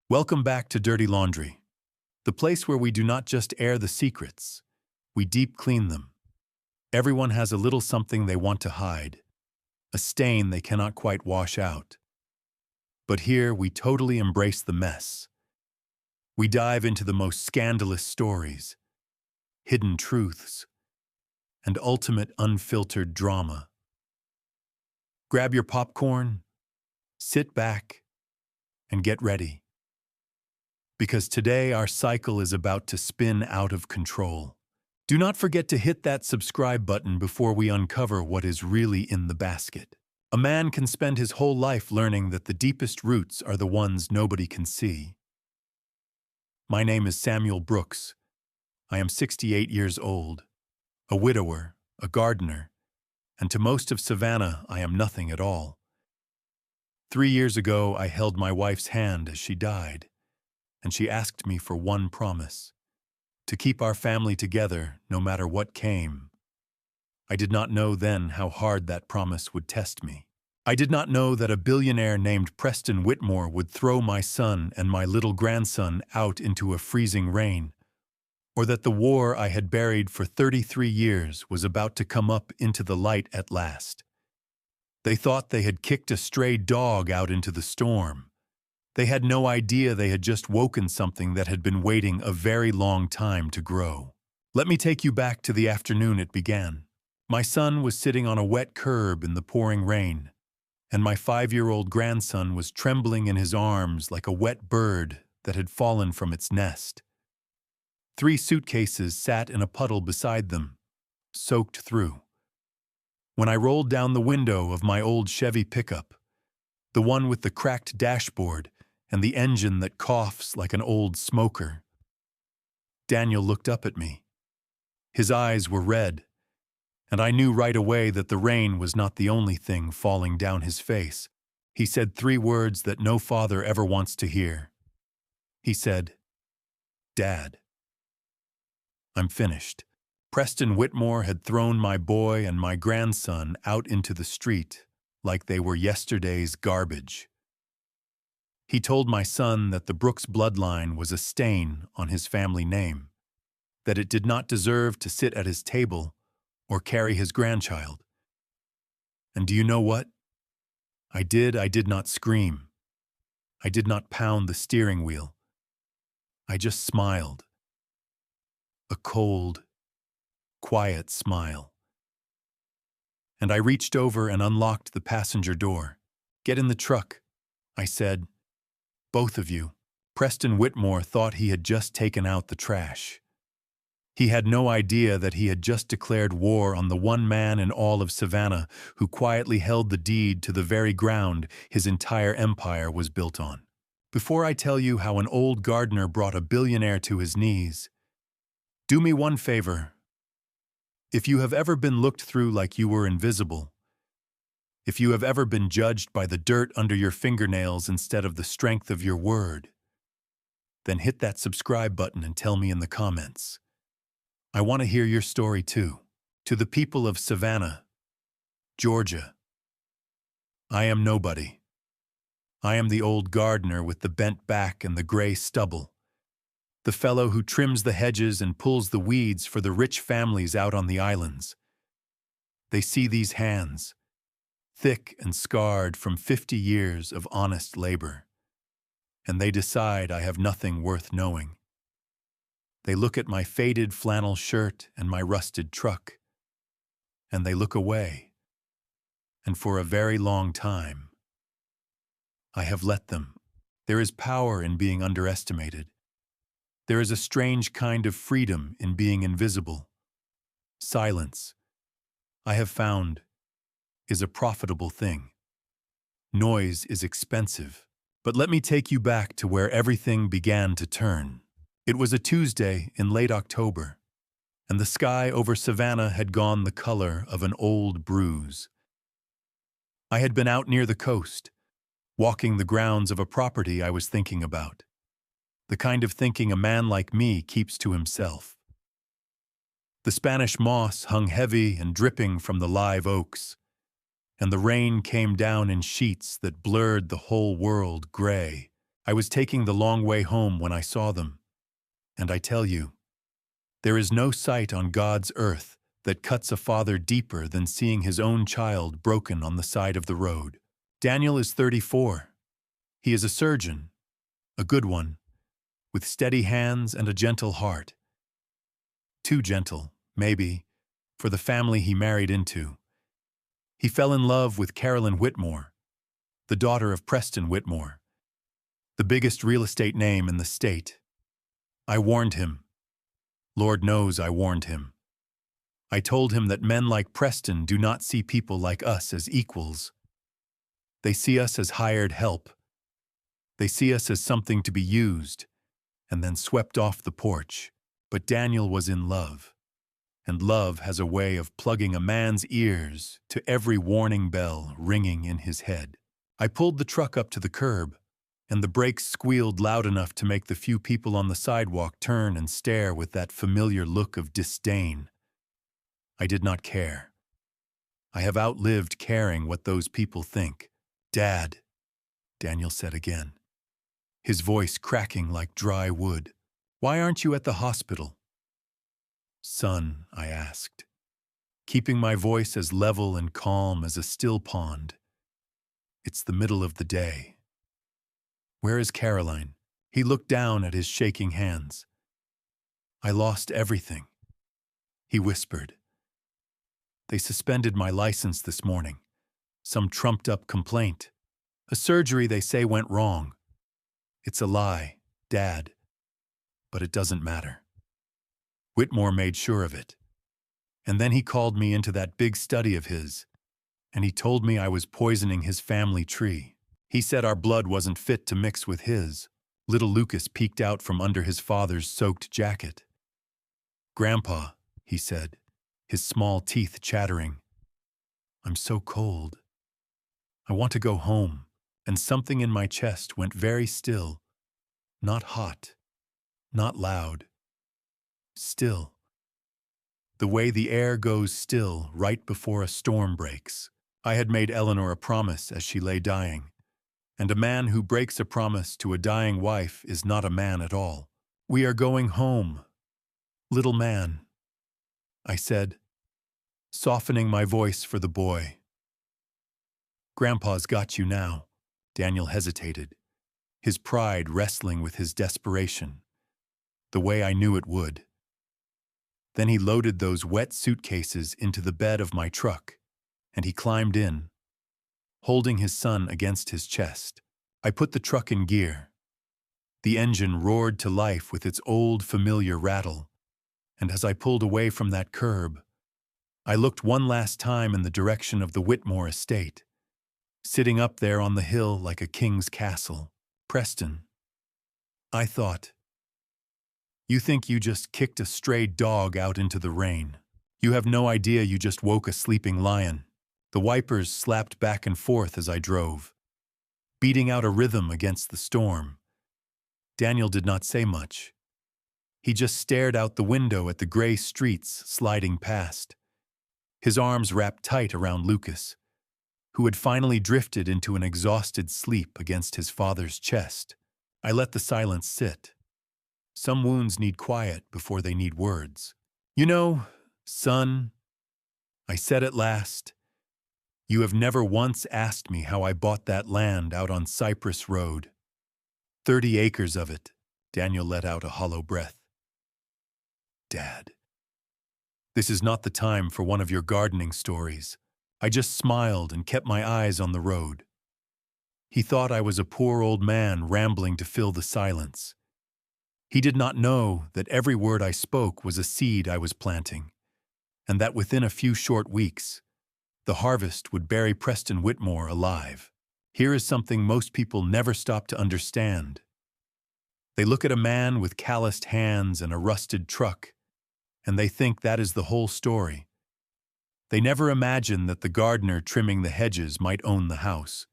Welcome back to Dirty Laundry, the place where we do not just air the secrets, we deep clean them. Everyone has a little something they want to hide, a stain they cannot quite wash out. But here we totally embrace the mess. We dive into the most scandalous stories, hidden truths, and ultimate unfiltered drama. Grab your popcorn, sit back, and get ready. Because today our cycle is about to spin out of control. Do not forget to hit that subscribe button before we uncover what is really in the basket. A man can spend his whole life learning that the deepest roots are the ones nobody can see. My name is Samuel Brooks. I am 68 years old, a widower, a gardener, and to most of Savannah I am nothing at all. 3 years ago I held my wife's hand as she died, and she asked me for one promise: to keep our family together no matter what came. I did not know then how hard that promise would test me. I did not know that a billionaire named Preston Whitmore would throw my son and my little grandson out into a freezing rain, or that the war I had buried for 33 years was about to come up into the light at last. They thought they had kicked a stray dog out into the storm. They had no idea they had just woken something that had been waiting a very long time to grow. Let me take you back to the afternoon it began. My son was sitting on a wet curb in the pouring rain, and my 5-year-old grandson was trembling in his arms like a wet bird that had fallen from its nest. 3 suitcases sat in a puddle beside them, soaked through. When I rolled down the window of my old Chevy pickup, the one with the cracked dashboard and the engine that coughs like an old smoker, Daniel looked up at me. His eyes were red, and I knew right away that the rain was not the only thing falling down his face. He said 3 words that no father ever wants to hear. He said, "Dad." I'm finished. Preston Whitmore had thrown my boy and my grandson out into the street like they were yesterday's garbage. He told my son that the Brooks bloodline was a stain on his family name, that it did not deserve to sit at his table or carry his grandchild. And do you know what? I did not scream. I did not pound the steering wheel. I just smiled. A cold, quiet smile. And I reached over and unlocked the passenger door. "Get in the truck," I said. "Both of you." Preston Whitmore thought he had just taken out the trash. He had no idea that he had just declared war on the one man in all of Savannah who quietly held the deed to the very ground his entire empire was built on. Before I tell you how an old gardener brought a billionaire to his knees, do me one favor. If you have ever been looked through like you were invisible, if you have ever been judged by the dirt under your fingernails instead of the strength of your word, then hit that subscribe button and tell me in the comments. I want to hear your story too. To the people of Savannah, Georgia, I am nobody. I am the old gardener with the bent back and the gray stubble, the fellow who trims the hedges and pulls the weeds for the rich families out on the islands. They see these hands, thick and scarred from 50 years of honest labor, and they decide I have nothing worth knowing. They look at my faded flannel shirt and my rusted truck, and they look away. And for a very long time, I have let them. There is power in being underestimated. There is a strange kind of freedom in being invisible. Silence, I have found, is a profitable thing. Noise is expensive. But let me take you back to where everything began to turn. It was a Tuesday in late October, and the sky over Savannah had gone the color of an old bruise. I had been out near the coast, walking the grounds of a property I was thinking about. The kind of thinking a man like me keeps to himself. The Spanish moss hung heavy and dripping from the live oaks, and the rain came down in sheets that blurred the whole world gray. I was taking the long way home when I saw them, and I tell you, there is no sight on God's earth that cuts a father deeper than seeing his own child broken on the side of the road. Daniel is 34. He is a surgeon, a good one, with steady hands and a gentle heart. Too gentle, maybe, for the family he married into. He fell in love with Carolyn Whitmore, the daughter of Preston Whitmore, the biggest real estate name in the state. I warned him. Lord knows I warned him. I told him that men like Preston do not see people like us as equals. They see us as hired help. They see us as something to be used and then swept off the porch. But Daniel was in love, and love has a way of plugging a man's ears to every warning bell ringing in his head. I pulled the truck up to the curb, and the brakes squealed loud enough to make the few people on the sidewalk turn and stare with that familiar look of disdain. I did not care. I have outlived caring what those people think. "Dad," Daniel said again, his voice cracking like dry wood. "Why aren't you at the hospital?" "Son," I asked, keeping my voice as level and calm as a still pond. "It's the middle of the day. Where is Caroline?" He looked down at his shaking hands. "I lost everything," he whispered. "They suspended my license this morning. Some trumped-up complaint. A surgery they say went wrong. It's a lie, Dad. But it doesn't matter. Whitmore made sure of it. And then he called me into that big study of his, and he told me I was poisoning his family tree. He said our blood wasn't fit to mix with his." Little Lucas peeked out from under his father's soaked jacket. "Grandpa," he said, his small teeth chattering, "I'm so cold. I want to go home." And something in my chest went very still. Not hot, not loud. Still. The way the air goes still right before a storm breaks. I had made Eleanor a promise as she lay dying, and a man who breaks a promise to a dying wife is not a man at all. "We are going home, little man," I said, softening my voice for the boy. "Grandpa's got you now." Daniel hesitated, his pride wrestling with his desperation, the way I knew it would. Then he loaded those wet suitcases into the bed of my truck, and he climbed in, holding his son against his chest. I put the truck in gear. The engine roared to life with its old familiar rattle, and as I pulled away from that curb, I looked one last time in the direction of the Whitmore estate, sitting up there on the hill like a king's castle. "Preston," I thought, "you think you just kicked a stray dog out into the rain. You have no idea you just woke a sleeping lion." The wipers slapped back and forth as I drove, beating out a rhythm against the storm. Daniel did not say much. He just stared out the window at the gray streets sliding past, his arms wrapped tight around Lucas, who had finally drifted into an exhausted sleep against his father's chest. I let the silence sit. Some wounds need quiet before they need words. "You know, son," I said at last, "you have never once asked me how I bought that land out on Cypress Road. 30 acres of it." Daniel let out a hollow breath. "Dad, this is not the time for one of your gardening stories." I just smiled and kept my eyes on the road. He thought I was a poor old man rambling to fill the silence. He did not know that every word I spoke was a seed I was planting, and that within a few short weeks, the harvest would bury Preston Whitmore alive. Here is something most people never stop to understand. They look at a man with calloused hands and a rusted truck, and they think that is the whole story. They never imagine that the gardener trimming the hedges might own the house.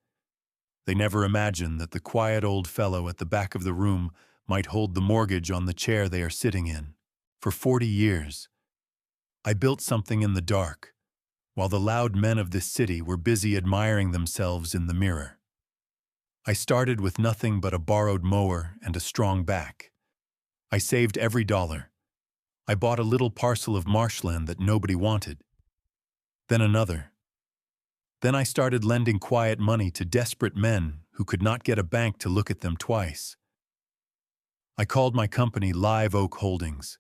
They never imagine that the quiet old fellow at the back of the room might hold the mortgage on the chair they are sitting in. For 40 years, I built something in the dark, while the loud men of this city were busy admiring themselves in the mirror. I started with nothing but a borrowed mower and a strong back. I saved every dollar. I bought a little parcel of marshland that nobody wanted. Then another. Then I started lending quiet money to desperate men who could not get a bank to look at them twice. I called my company Live Oak Holdings,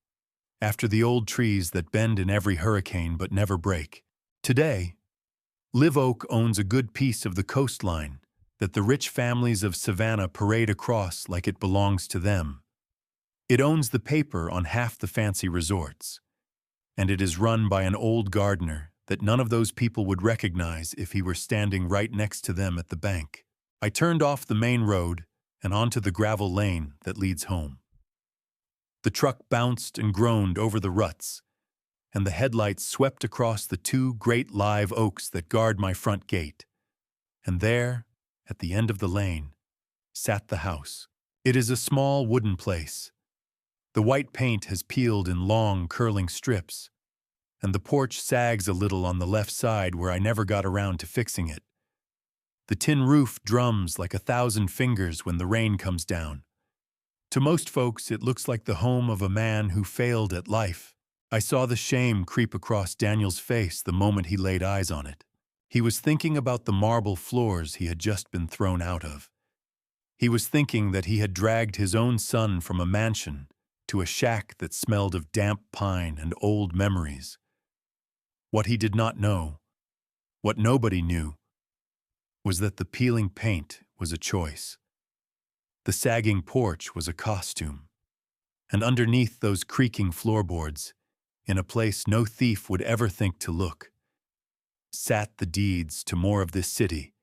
after the old trees that bend in every hurricane but never break. Today, Live Oak owns a good piece of the coastline that the rich families of Savannah parade across like it belongs to them. It owns the paper on half the fancy resorts, and it is run by an old gardener that none of those people would recognize if he were standing right next to them at the bank. I turned off the main road and onto the gravel lane that leads home. The truck bounced and groaned over the ruts, and the headlights swept across the two great live oaks that guard my front gate. And there, at the end of the lane, sat the house. It is a small wooden place. The white paint has peeled in long, curling strips, and the porch sags a little on the left side where I never got around to fixing it. The tin roof drums like 1,000 fingers when the rain comes down. To most folks, it looks like the home of a man who failed at life. I saw the shame creep across Daniel's face the moment he laid eyes on it. He was thinking about the marble floors he had just been thrown out of. He was thinking that he had dragged his own son from a mansion to a shack that smelled of damp pine and old memories. What he did not know, what nobody knew, was that the peeling paint was a choice. The sagging porch was a costume. And underneath those creaking floorboards, in a place no thief would ever think to look, sat the deeds to more of this city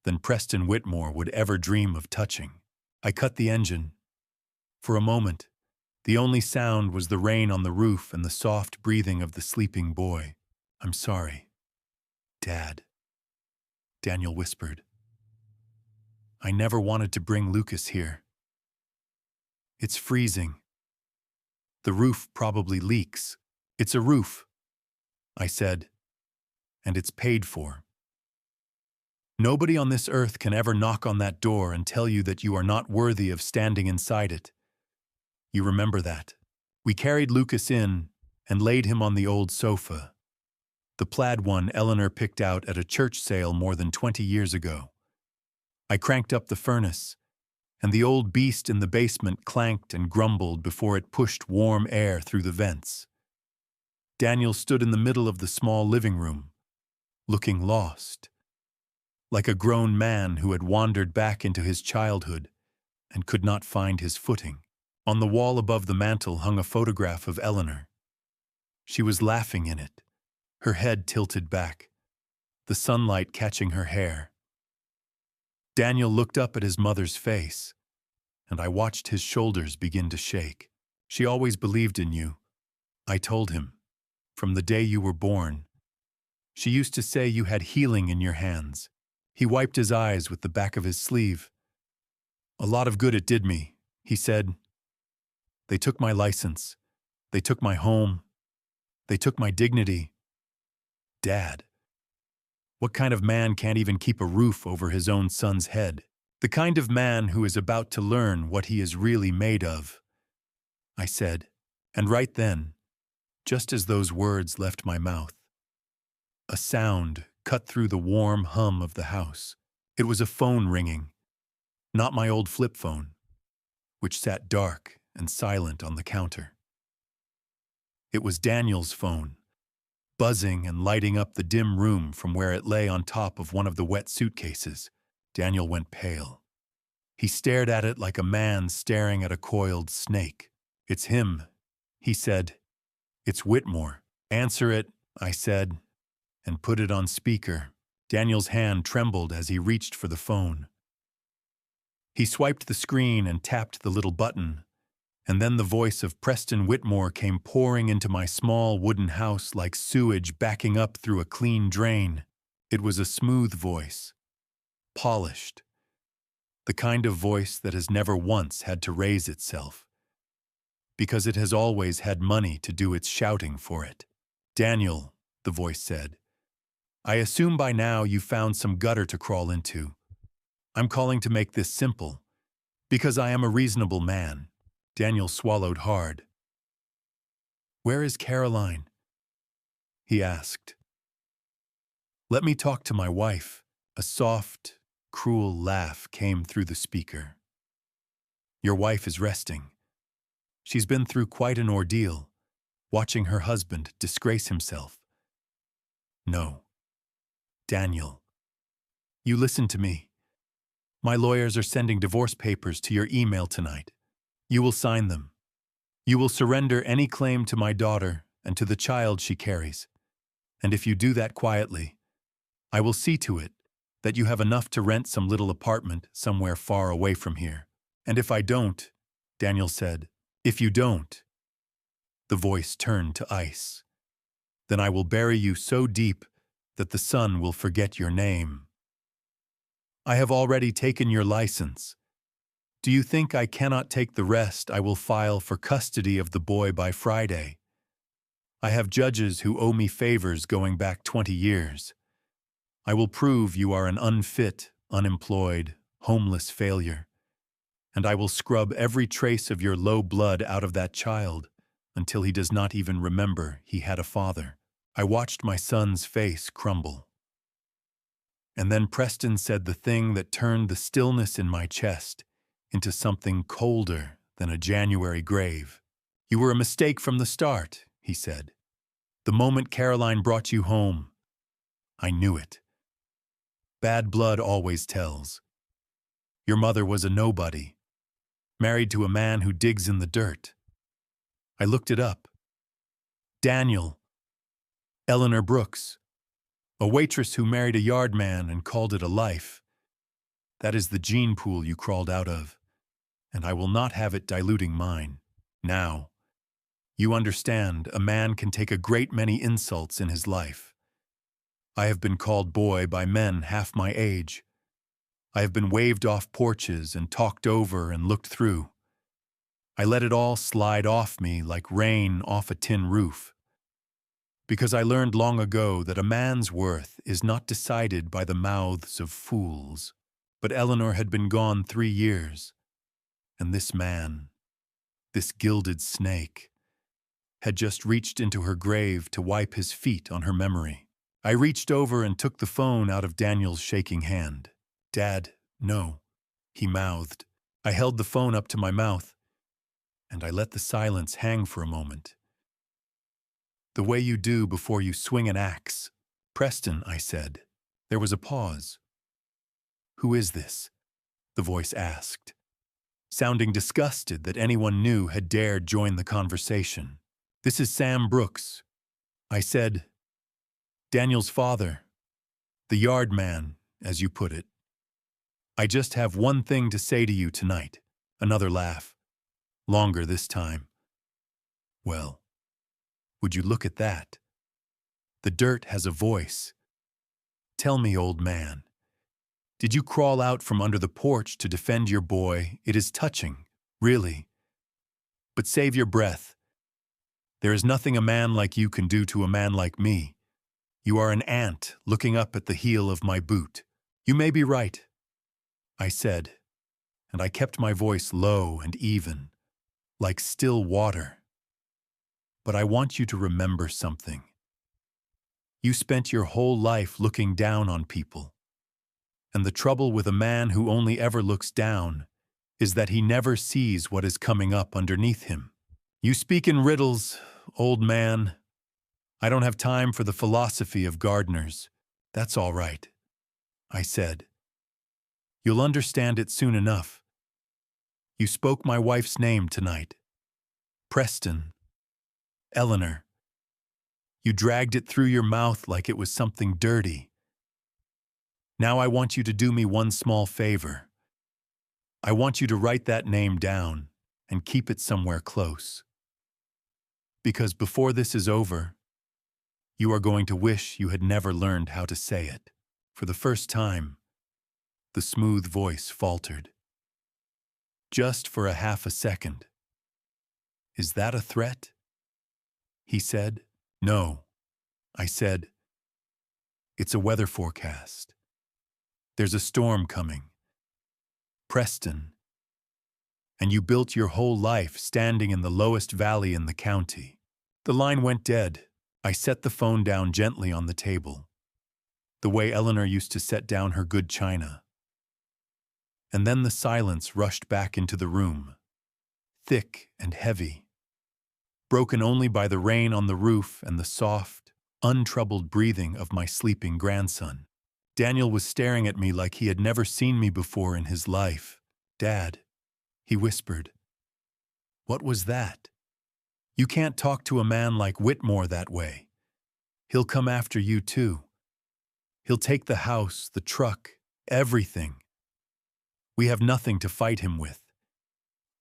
than Preston Whitmore would ever dream of touching. I cut the engine. For a moment, the only sound was the rain on the roof and the soft breathing of the sleeping boy. "I'm sorry, Dad," Daniel whispered. "I never wanted to bring Lucas here. It's freezing. The roof probably leaks. It's a roof," I said, "and it's paid for. Nobody on this earth can ever knock on that door and tell you that you are not worthy of standing inside it. You remember that." We carried Lucas in and laid him on the old sofa, the plaid one Eleanor picked out at a church sale more than 20 years ago. I cranked up the furnace, and the old beast in the basement clanked and grumbled before it pushed warm air through the vents. Daniel stood in the middle of the small living room, looking lost, like a grown man who had wandered back into his childhood and could not find his footing. On the wall above the mantel hung a photograph of Eleanor. She was laughing in it, her head tilted back, the sunlight catching her hair. Daniel looked up at his mother's face, and I watched his shoulders begin to shake. "She always believed in you," I told him, "from the day you were born. She used to say you had healing in your hands." He wiped his eyes with the back of his sleeve. "A lot of good it did me," he said. "They took my license. They took my home. They took my dignity. Dad, what kind of man can't even keep a roof over his own son's head? The kind of man who is about to learn what he is really made of," I said. And right then, just as those words left my mouth, a sound cut through the warm hum of the house. It was a phone ringing, not my old flip phone, which sat dark and silent on the counter. It was Daniel's phone, buzzing and lighting up the dim room from where it lay on top of one of the wet suitcases. Daniel went pale. He stared at it like a man staring at a coiled snake. "It's him," he said. "It's Whitmore." "Answer it," I said, and put it on speaker. Daniel's hand trembled as he reached for the phone. He swiped the screen and tapped the little button, and then the voice of Preston Whitmore came pouring into my small wooden house like sewage backing up through a clean drain. It was a smooth voice, polished, the kind of voice that has never once had to raise itself, because it has always had money to do its shouting for it. "Daniel," the voice said, "I assume by now you found some gutter to crawl into. I'm calling to make this simple, because I am a reasonable man. Daniel swallowed hard. Where is Caroline? He asked. Let me talk to my wife. A soft, cruel laugh came through the speaker. Your wife is resting. She's been through quite an ordeal, watching her husband disgrace himself. No. Daniel, you listen to me. My lawyers are sending divorce papers to your email tonight. You will sign them. You will surrender any claim to my daughter and to the child she carries. And if you do that quietly, I will see to it that you have enough to rent some little apartment somewhere far away from here. And if I don't, Daniel said, if you don't, the voice turned to ice. Then I will bury you so deep that the sun will forget your name. I have already taken your license. Do you think I cannot take the rest? I will file for custody of the boy by Friday. I have judges who owe me favors going back 20 years. I will prove you are an unfit, unemployed, homeless failure. And I will scrub every trace of your low blood out of that child until he does not even remember he had a father. I watched my son's face crumble. And then Preston said the thing that turned the stillness in my chest into something colder than a January grave. You were a mistake from the start, he said. The moment Caroline brought you home, I knew it. Bad blood always tells. Your mother was a nobody, married to a man who digs in the dirt. I looked it up. Daniel, Eleanor Brooks, a waitress who married a yard man and called it a life. That is the gene pool you crawled out of, and I will not have it diluting mine. Now, you understand, a man can take a great many insults in his life. I have been called boy by men half my age. I have been waved off porches and talked over and looked through. I let it all slide off me like rain off a tin roof. Because I learned long ago that a man's worth is not decided by the mouths of fools. But Eleanor had been gone 3 years, and this man, this gilded snake, had just reached into her grave to wipe his feet on her memory. I reached over and took the phone out of Daniel's shaking hand. Dad, no, he mouthed. I held the phone up to my mouth, and I let the silence hang for a moment. The way you do before you swing an axe. Preston, I said. There was a pause. Who is this? The voice asked, sounding disgusted that anyone new had dared join the conversation. This is Sam Brooks. I said, Daniel's father, the yard man, as you put it. I just have one thing to say to you tonight. Another laugh. Longer this time. Well, would you look at that? The dirt has a voice. Tell me, old man, did you crawl out from under the porch to defend your boy? It is touching, really. But save your breath. There is nothing a man like you can do to a man like me. You are an ant looking up at the heel of my boot. You may be right, I said, and I kept my voice low and even, like still water. But I want you to remember something. You spent your whole life looking down on people. And the trouble with a man who only ever looks down is that he never sees what is coming up underneath him. You speak in riddles, old man. I don't have time for the philosophy of gardeners. That's all right, I said. You'll understand it soon enough. You spoke my wife's name tonight. Preston. Eleanor. You dragged it through your mouth like it was something dirty. Now I want you to do me one small favor. I want you to write that name down and keep it somewhere close. Because before this is over, you are going to wish you had never learned how to say it. For the first time, the smooth voice faltered. Just for a half a second. Is that a threat? He said. No, I said. It's a weather forecast. There's a storm coming, Preston, and you built your whole life standing in the lowest valley in the county. The line went dead. I set the phone down gently on the table, the way Eleanor used to set down her good china. And then the silence rushed back into the room, thick and heavy, broken only by the rain on the roof and the soft, untroubled breathing of my sleeping grandson. Daniel was staring at me like he had never seen me before in his life. "Dad," he whispered. "What was that? You can't talk to a man like Whitmore that way. He'll come after you too. He'll take the house, the truck, everything. We have nothing to fight him with.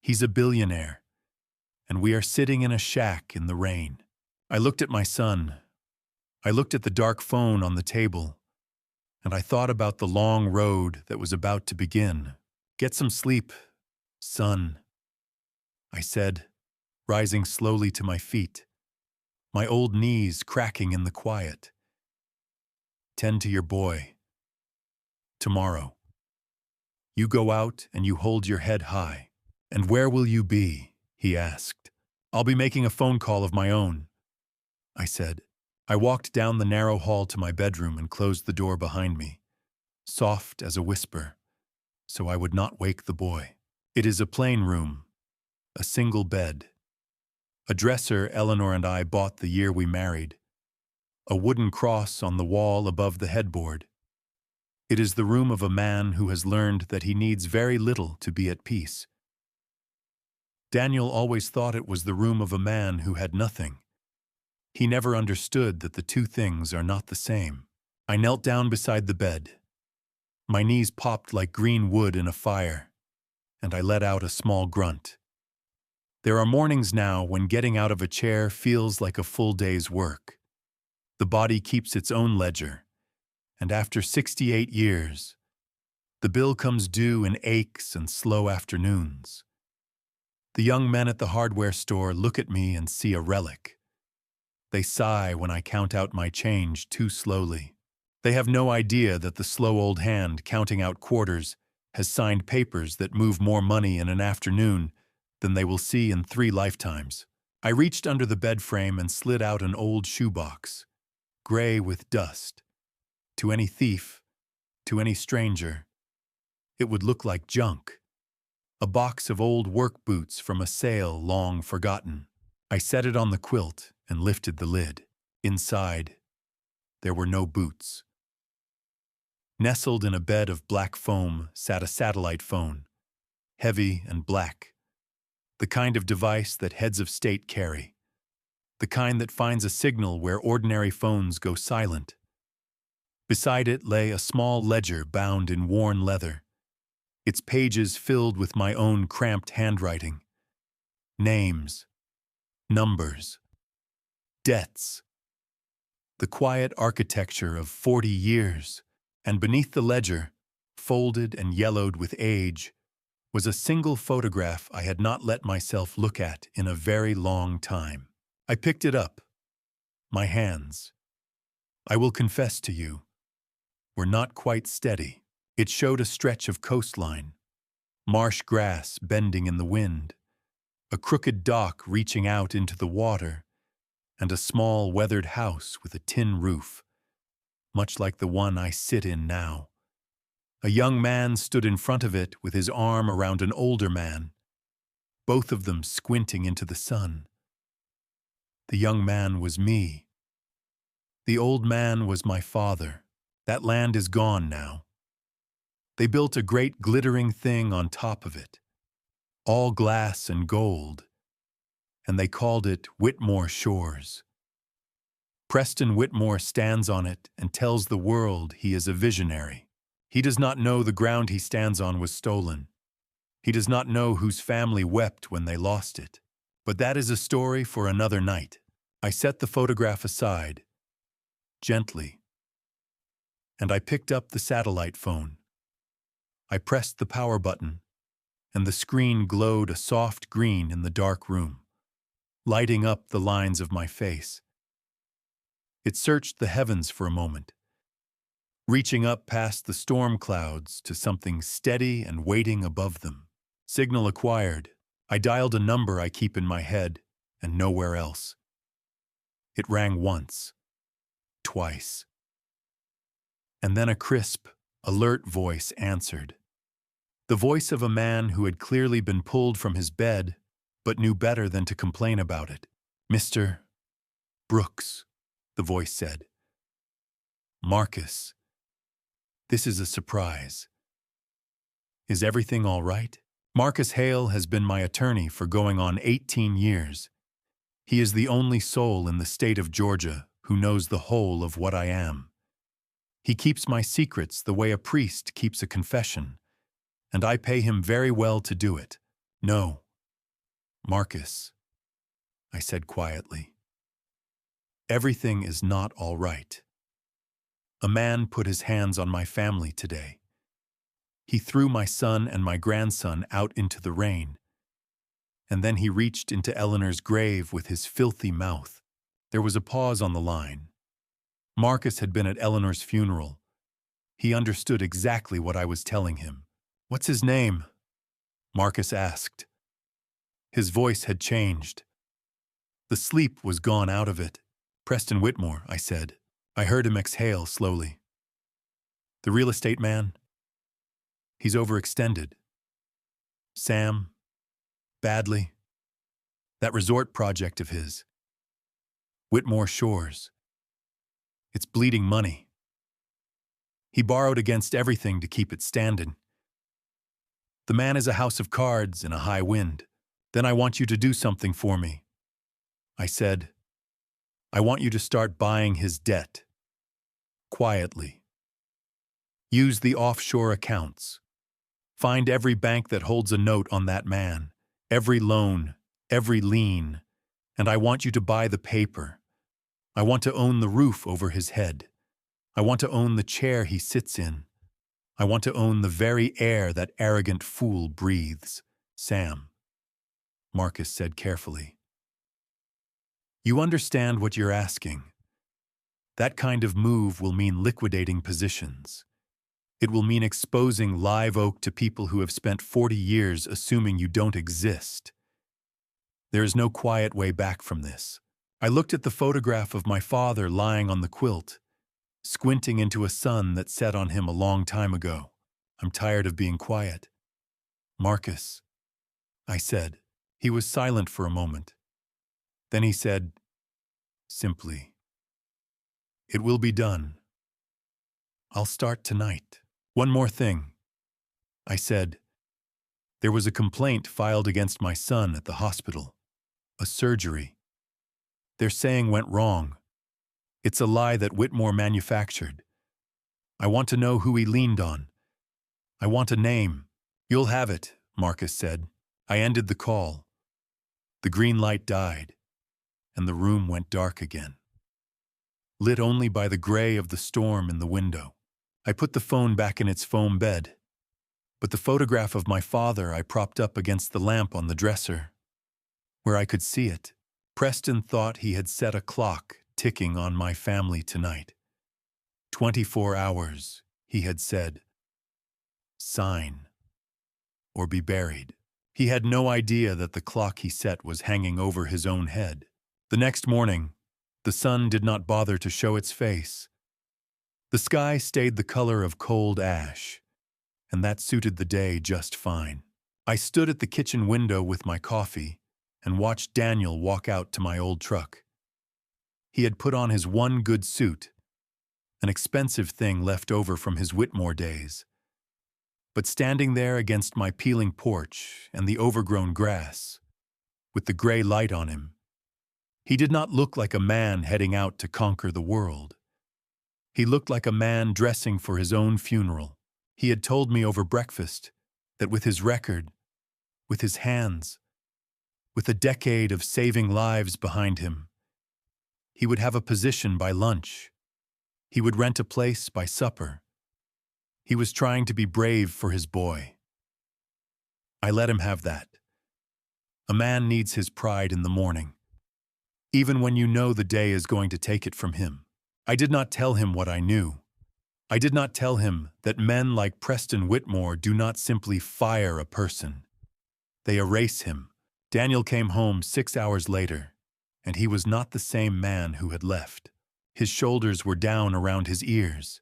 He's a billionaire, and we are sitting in a shack in the rain." I looked at my son. I looked at the dark phone on the table, and I thought about the long road that was about to begin. "Get some sleep, son," I said, rising slowly to my feet, my old knees cracking in the quiet. "Tend to your boy. Tomorrow. You go out and you hold your head high." "And where will you be?" he asked. "I'll be making a phone call of my own," I said. I walked down the narrow hall to my bedroom and closed the door behind me, soft as a whisper, so I would not wake the boy. It is a plain room, a single bed, a dresser Eleanor and I bought the year we married, a wooden cross on the wall above the headboard. It is the room of a man who has learned that he needs very little to be at peace. Daniel always thought it was the room of a man who had nothing. He never understood that the two things are not the same. I knelt down beside the bed. My knees popped like green wood in a fire, and I let out a small grunt. There are mornings now when getting out of a chair feels like a full day's work. The body keeps its own ledger, and after 68 years, the bill comes due in aches and slow afternoons. The young men at the hardware store look at me and see a relic. They sigh when I count out my change too slowly. They have no idea that the slow old hand counting out quarters has signed papers that move more money in an afternoon than they will see in 3 lifetimes. I reached under the bed frame and slid out an old shoebox, gray with dust. To any thief, to any stranger, it would look like junk. A box of old work boots from a sale long forgotten. I set it on the quilt and lifted the lid. Inside, there were no boots. Nestled in a bed of black foam sat a satellite phone, heavy and black, the kind of device that heads of state carry, the kind that finds a signal where ordinary phones go silent. Beside it lay a small ledger bound in worn leather, its pages filled with my own cramped handwriting. Names, numbers, debts. The quiet architecture of 40 years, and beneath the ledger, folded and yellowed with age, was a single photograph I had not let myself look at in a very long time. I picked it up. My hands, I will confess to you, were not quite steady. It showed a stretch of coastline, marsh grass bending in the wind, a crooked dock reaching out into the water, and a small weathered house with a tin roof, much like the one I sit in now. A young man stood in front of it with his arm around an older man, both of them squinting into the sun. The young man was me. The old man was my father. That land is gone now. They built a great glittering thing on top of it, all glass and gold, and they called it Whitmore Shores. Preston Whitmore stands on it and tells the world he is a visionary. He does not know the ground he stands on was stolen. He does not know whose family wept when they lost it. But that is a story for another night. I set the photograph aside, gently, and I picked up the satellite phone. I pressed the power button, and the screen glowed a soft green in the dark room, lighting up the lines of my face. It searched the heavens for a moment, reaching up past the storm clouds to something steady and waiting above them. Signal acquired. I dialed a number I keep in my head and nowhere else. It rang once, twice, and then a crisp, alert voice answered. The voice of a man who had clearly been pulled from his bed, but knew better than to complain about it. "Mr. Brooks," the voice said. "Marcus, this is a surprise. Is everything all right?" Marcus Hale has been my attorney for going on 18 years. He is the only soul in the state of Georgia who knows the whole of what I am. He keeps my secrets the way a priest keeps a confession, and I pay him very well to do it. "No, Marcus," I said quietly. "Everything is not all right. A man put his hands on my family today. He threw my son and my grandson out into the rain, and then he reached into Eleanor's grave with his filthy mouth." There was a pause on the line. Marcus had been at Eleanor's funeral. He understood exactly what I was telling him. "What's his name?" Marcus asked. His voice had changed. The sleep was gone out of it. "Preston Whitmore," I said. I heard him exhale slowly. "The real estate man? He's overextended. Sam, badly. That resort project of his. Whitmore Shores. It's bleeding money. He borrowed against everything to keep it standing. The man is a house of cards in a high wind. Then I want you to do something for me," I said. "I want you to start buying his debt. Quietly. Use the offshore accounts. Find every bank that holds a note on that man, every loan, every lien, and I want you to buy the paper. I want to own the roof over his head. I want to own the chair he sits in. I want to own the very air that arrogant fool breathes." "Sam," Marcus said carefully, "you understand what you're asking. That kind of move will mean liquidating positions. It will mean exposing Live Oak to people who have spent 40 years assuming you don't exist. There is no quiet way back from this." I looked at the photograph of my father lying on the quilt, squinting into a sun that set on him a long time ago. "I'm tired of being quiet." "Marcus," I said. He was silent for a moment. Then he said, simply, "It will be done. I'll start tonight." "One more thing," I said. "There was a complaint filed against my son at the hospital. A surgery. They're saying went wrong. It's a lie that Whitmore manufactured. I want to know who he leaned on. I want a name." "You'll have it," Marcus said. I ended the call. The green light died, and the room went dark again, lit only by the gray of the storm in the window. I put the phone back in its foam bed, but the photograph of my father I propped up against the lamp on the dresser, where I could see it. Preston thought he had set a clock ticking on my family tonight. 24 hours, he had said. Sign, or be buried. He had no idea that the clock he set was hanging over his own head. The next morning, the sun did not bother to show its face. The sky stayed the color of cold ash, and that suited the day just fine. I stood at the kitchen window with my coffee and watched Daniel walk out to my old truck. He had put on his one good suit, an expensive thing left over from his Whitmore days. But standing there against my peeling porch and the overgrown grass, with the gray light on him, he did not look like a man heading out to conquer the world. He looked like a man dressing for his own funeral. He had told me over breakfast that with his record, with his hands, with a decade of saving lives behind him, he would have a position by lunch. He would rent a place by supper. He was trying to be brave for his boy. I let him have that. A man needs his pride in the morning, even when you know the day is going to take it from him. I did not tell him what I knew. I did not tell him that men like Preston Whitmore do not simply fire a person. They erase him. Daniel came home 6 hours later, and he was not the same man who had left. His shoulders were down around his ears.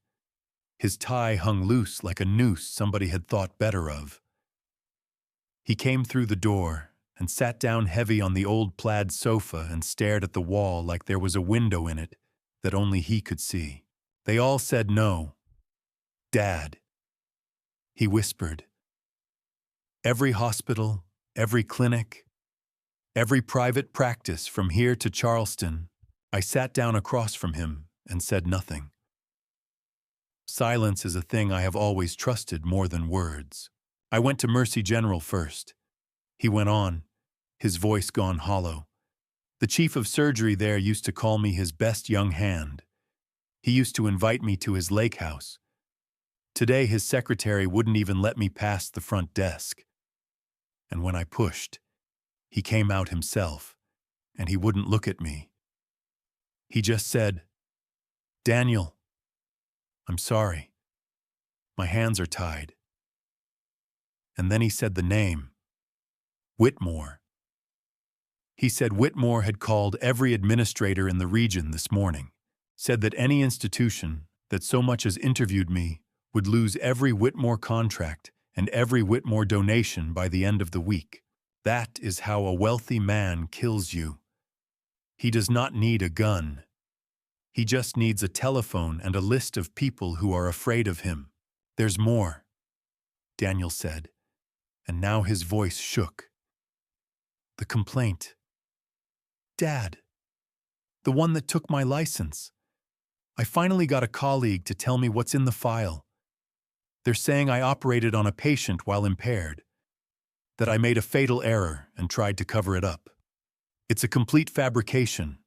His tie hung loose like a noose somebody had thought better of. He came through the door and sat down heavy on the old plaid sofa and stared at the wall like there was a window in it that only he could see. They all said no. "Dad," he whispered. "Every hospital, every clinic, every private practice from here to Charleston." I sat down across from him and said nothing. Silence is a thing I have always trusted more than words. I went to Mercy General first. He went on, his voice gone hollow. The chief of surgery there used to call me his best young hand. He used to invite me to his lake house. Today his secretary wouldn't even let me past the front desk. And when I pushed, he came out himself, and he wouldn't look at me. He just said, "Daniel, I'm sorry. My hands are tied." And then he said the name, Whitmore. He said Whitmore had called every administrator in the region this morning, said that any institution that so much as interviewed me would lose every Whitmore contract and every Whitmore donation by the end of the week. That is how a wealthy man kills you. He does not need a gun. He just needs a telephone and a list of people who are afraid of him. "There's more," Daniel said, and now his voice shook. "The complaint. Dad. The one that took my license. I finally got a colleague to tell me what's in the file. They're saying I operated on a patient while impaired, that I made a fatal error and tried to cover it up. It's a complete fabrication.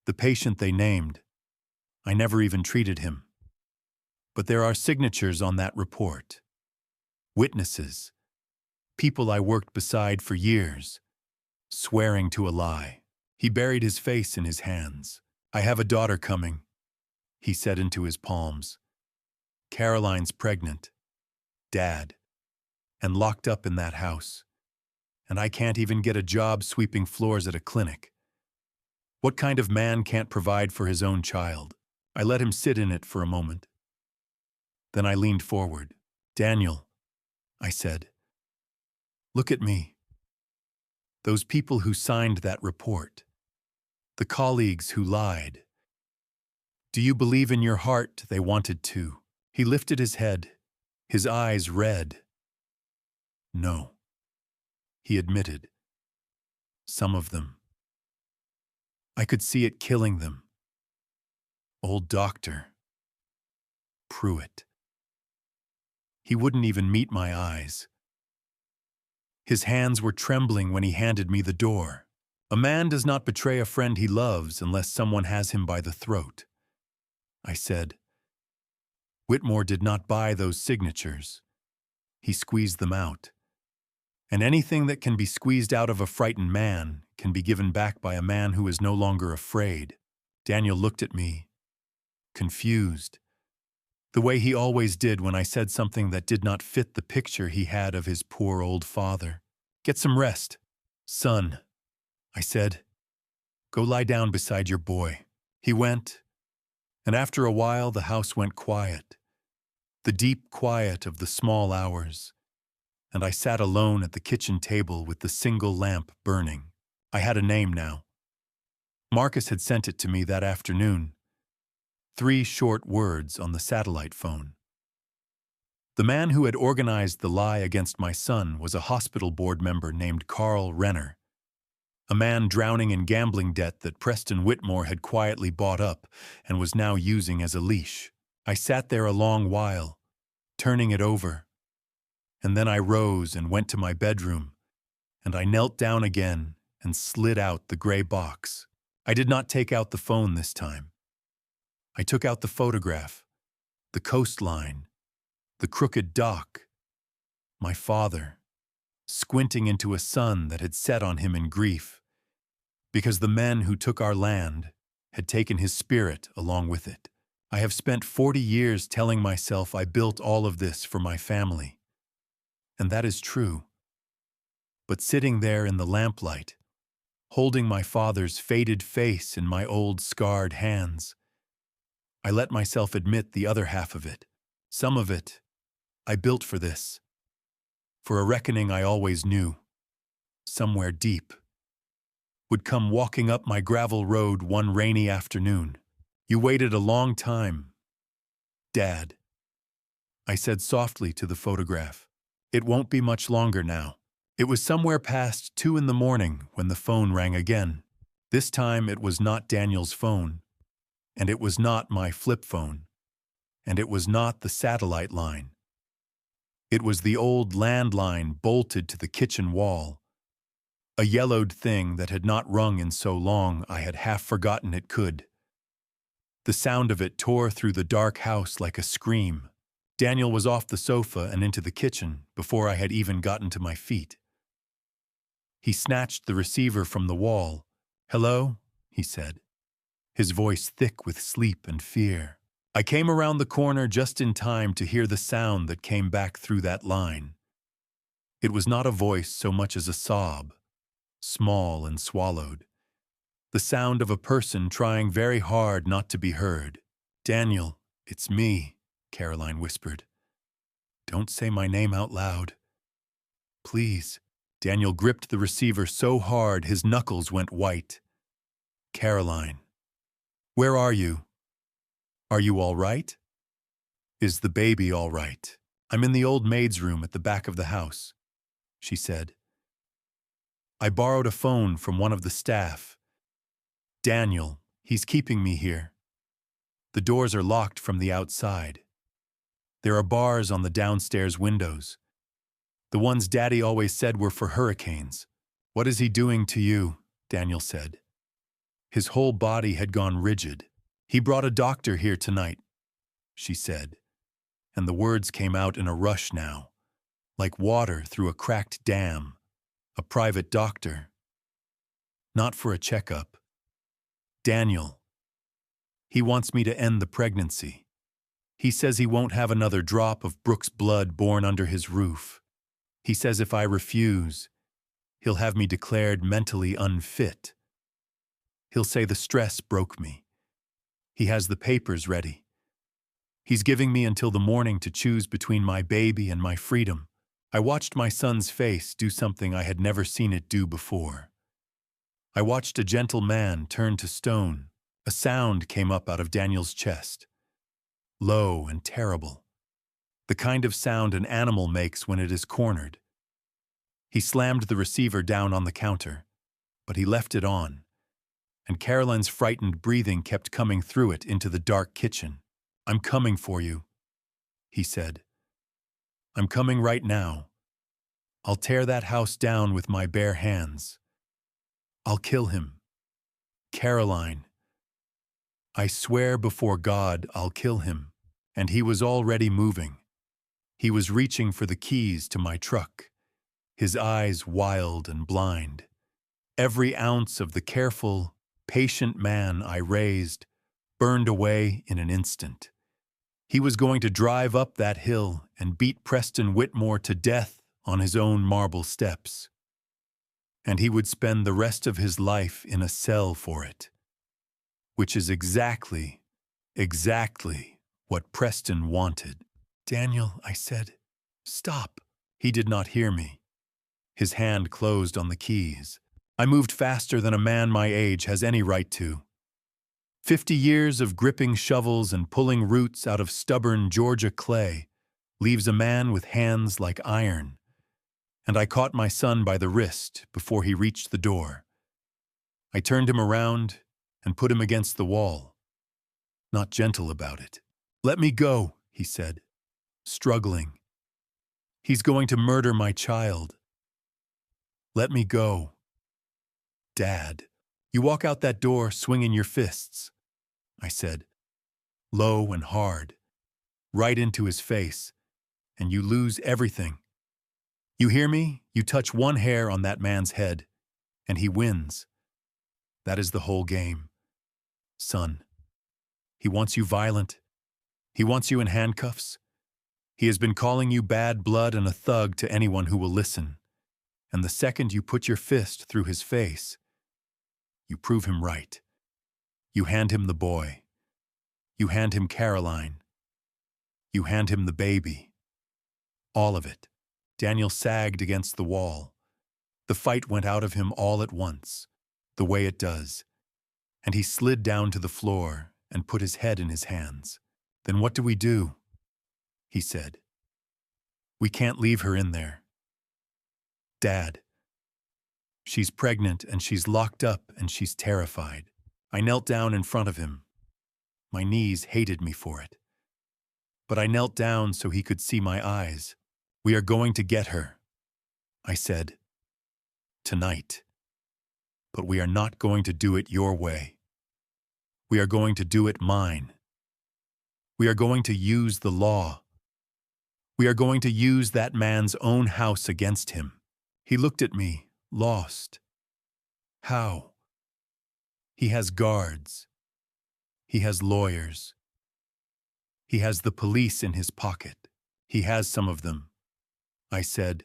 The patient they named, I never even treated him. But there are signatures on that report. Witnesses. People I worked beside for years, swearing to a lie." He buried his face in his hands. "I have a daughter coming," he said into his palms. "Caroline's pregnant. Dad. And locked up in that house. And I can't even get a job sweeping floors at a clinic. What kind of man can't provide for his own child?" I let him sit in it for a moment. Then I leaned forward. "Daniel," I said, "look at me. Those people who signed that report. The colleagues who lied. Do you believe in your heart they wanted to?" He lifted his head, his eyes red. "No," he admitted. "Some of them. I could see it killing them. Old Dr. Pruitt. He wouldn't even meet my eyes. His hands were trembling when he handed me the door. A man does not betray a friend he loves unless someone has him by the throat. I said, "Whitmore did not buy those signatures. He squeezed them out. And anything that can be squeezed out of a frightened man can be given back by a man who is no longer afraid." Daniel looked at me, confused, the way he always did when I said something that did not fit the picture he had of his poor old father. "Get some rest, son," I said. "Go lie down beside your boy." He went, and after a while the house went quiet, the deep quiet of the small hours, and I sat alone at the kitchen table with the single lamp burning. I had a name now. Marcus had sent it to me that afternoon. 3 short words on the satellite phone. The man who had organized the lie against my son was a hospital board member named Carl Renner, a man drowning in gambling debt that Preston Whitmore had quietly bought up and was now using as a leash. I sat there a long while, turning it over, and then I rose and went to my bedroom, and I knelt down again and slid out the gray box. I did not take out the phone this time. I took out the photograph, the coastline, the crooked dock, my father, squinting into a sun that had set on him in grief, because the men who took our land had taken his spirit along with it. I have spent 40 years telling myself I built all of this for my family. And that is true. But sitting there in the lamplight, holding my father's faded face in my old scarred hands, I let myself admit the other half of it. Some of it, I built for this. For a reckoning I always knew, somewhere deep, would come walking up my gravel road one rainy afternoon. You waited a long time, Dad, I said softly to the photograph. It won't be much longer now. It was somewhere past 2 in the morning when the phone rang again. This time it was not Daniel's phone, and it was not my flip phone, and it was not the satellite line. It was the old landline bolted to the kitchen wall, a yellowed thing that had not rung in so long I had half forgotten it could. The sound of it tore through the dark house like a scream. Daniel was off the sofa and into the kitchen before I had even gotten to my feet. He snatched the receiver from the wall. "Hello?" he said, his voice thick with sleep and fear. I came around the corner just in time to hear the sound that came back through that line. It was not a voice so much as a sob, small and swallowed. The sound of a person trying very hard not to be heard. "Daniel, it's me," Caroline whispered. "Don't say my name out loud. Please." Daniel gripped the receiver so hard his knuckles went white. "Caroline, where are you? Are you all right? Is the baby all right?" "I'm in the old maid's room at the back of the house," she said. "I borrowed a phone from one of the staff. Daniel, he's keeping me here. The doors are locked from the outside. There are bars on the downstairs windows. The ones Daddy always said were for hurricanes." "What is he doing to you?" Daniel said. His whole body had gone rigid. "He brought a doctor here tonight," she said, and the words came out in a rush now, like water through a cracked dam. "A private doctor. Not for a checkup. Daniel. He wants me to end the pregnancy. He says he won't have another drop of Brooke's blood born under his roof. He says if I refuse, he'll have me declared mentally unfit. He'll say the stress broke me. He has the papers ready. He's giving me until the morning to choose between my baby and my freedom." I watched my son's face do something I had never seen it do before. I watched a gentle man turn to stone. A sound came up out of Daniel's chest, low and terrible, the kind of sound an animal makes when it is cornered. He slammed the receiver down on the counter, but he left it on, and Caroline's frightened breathing kept coming through it into the dark kitchen. "I'm coming for you," he said. "I'm coming right now. I'll tear that house down with my bare hands. I'll kill him. Caroline. I swear before God I'll kill him." And he was already moving. He was reaching for the keys to my truck, his eyes wild and blind. Every ounce of the careful, patient man I raised burned away in an instant. He was going to drive up that hill and beat Preston Whitmore to death on his own marble steps. And he would spend the rest of his life in a cell for it. Which is exactly what Preston wanted. "Daniel," I said, "stop." He did not hear me. His hand closed on the keys. I moved faster than a man my age has any right to. 50 years of gripping shovels and pulling roots out of stubborn Georgia clay leaves a man with hands like iron, and I caught my son by the wrist before he reached the door. I turned him around and put him against the wall, not gentle about it. "Let me go," he said, struggling. "He's going to murder my child. Let me go." "Dad, you walk out that door swinging your fists," I said, low and hard, right into his face, "and you lose everything. You hear me? You touch one hair on that man's head, and he wins. That is the whole game, son." He wants you violent. He wants you in handcuffs. He has been calling you bad blood and a thug to anyone who will listen. And the second you put your fist through his face, you prove him right. You hand him the boy. You hand him Caroline. You hand him the baby. All of it. Daniel sagged against the wall. The fight went out of him all at once, the way it does, and he slid down to the floor and put his head in his hands. "Then what do we do?" he said. "We can't leave her in there." "Dad, she's pregnant and she's locked up and she's terrified." I knelt down in front of him. My knees hated me for it. But I knelt down so he could see my eyes. "We are going to get her," I said. "Tonight. But we are not going to do it your way. We are going to do it mine. We are going to use the law. We are going to use that man's own house against him." He looked at me, lost. "How?" "He has guards. He has lawyers. He has the police in his pocket. He has some of them," I said.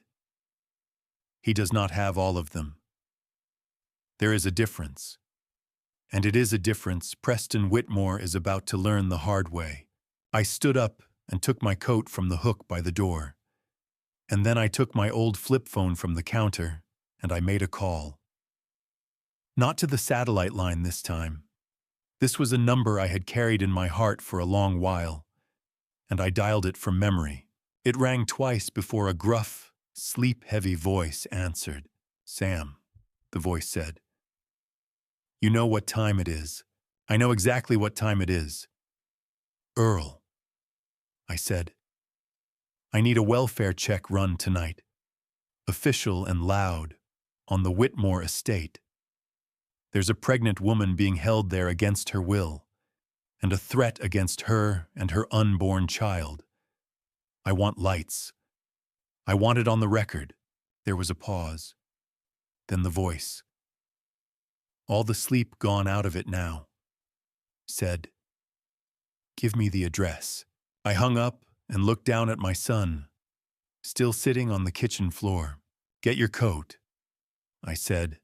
"He does not have all of them. There is a difference. And it is a difference Preston Whitmore is about to learn the hard way." I stood up and took my coat from the hook by the door. And then I took my old flip phone from the counter and I made a call. Not to the satellite line this time. This was a number I had carried in my heart for a long while, and I dialed it from memory. It rang twice before a gruff, sleep-heavy voice answered. "Sam," the voice said. "You know what time it is. I know exactly what time it is." "Earl," I said. "I need a welfare check run tonight. Official and loud, on the Whitmore estate. There's a pregnant woman being held there against her will, and a threat against her and her unborn child. I want lights. I want it on the record." There was a pause. Then the voice, all the sleep gone out of it now, said, "Give me the address." I hung up and looked down at my son, still sitting on the kitchen floor. "Get your coat," I said.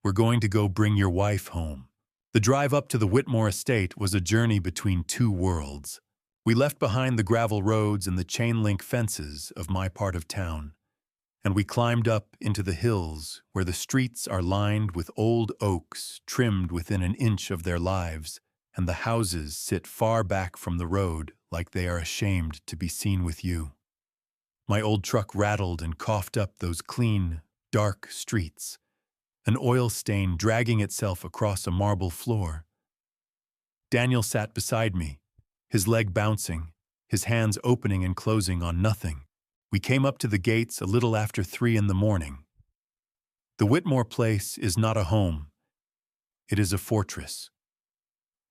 "We're going to go bring your wife home." The drive up to the Whitmore estate was a journey between two worlds. We left behind the gravel roads and the chain-link fences of my part of town, and we climbed up into the hills where the streets are lined with old oaks trimmed within an inch of their lives, and the houses sit far back from the road like they are ashamed to be seen with you. My old truck rattled and coughed up those clean, dark streets, an oil stain dragging itself across a marble floor. Daniel sat beside me, his leg bouncing, his hands opening and closing on nothing. We came up to the gates a little after 3 in the morning. The Whitmore place is not a home. It is a fortress.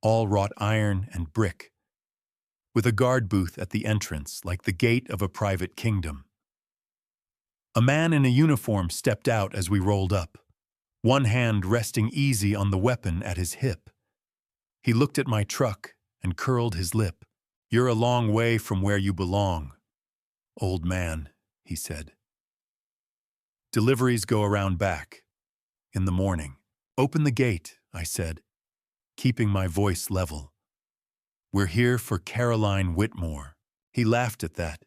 All wrought iron and brick, with a guard booth at the entrance like the gate of a private kingdom. A man in a uniform stepped out as we rolled up, one hand resting easy on the weapon at his hip. He looked at my truck and curled his lip. "You're a long way from where you belong, old man," he said. "Deliveries go around back, in the morning." "Open the gate," I said, keeping my voice level. "We're here for Caroline Whitmore." He laughed at that.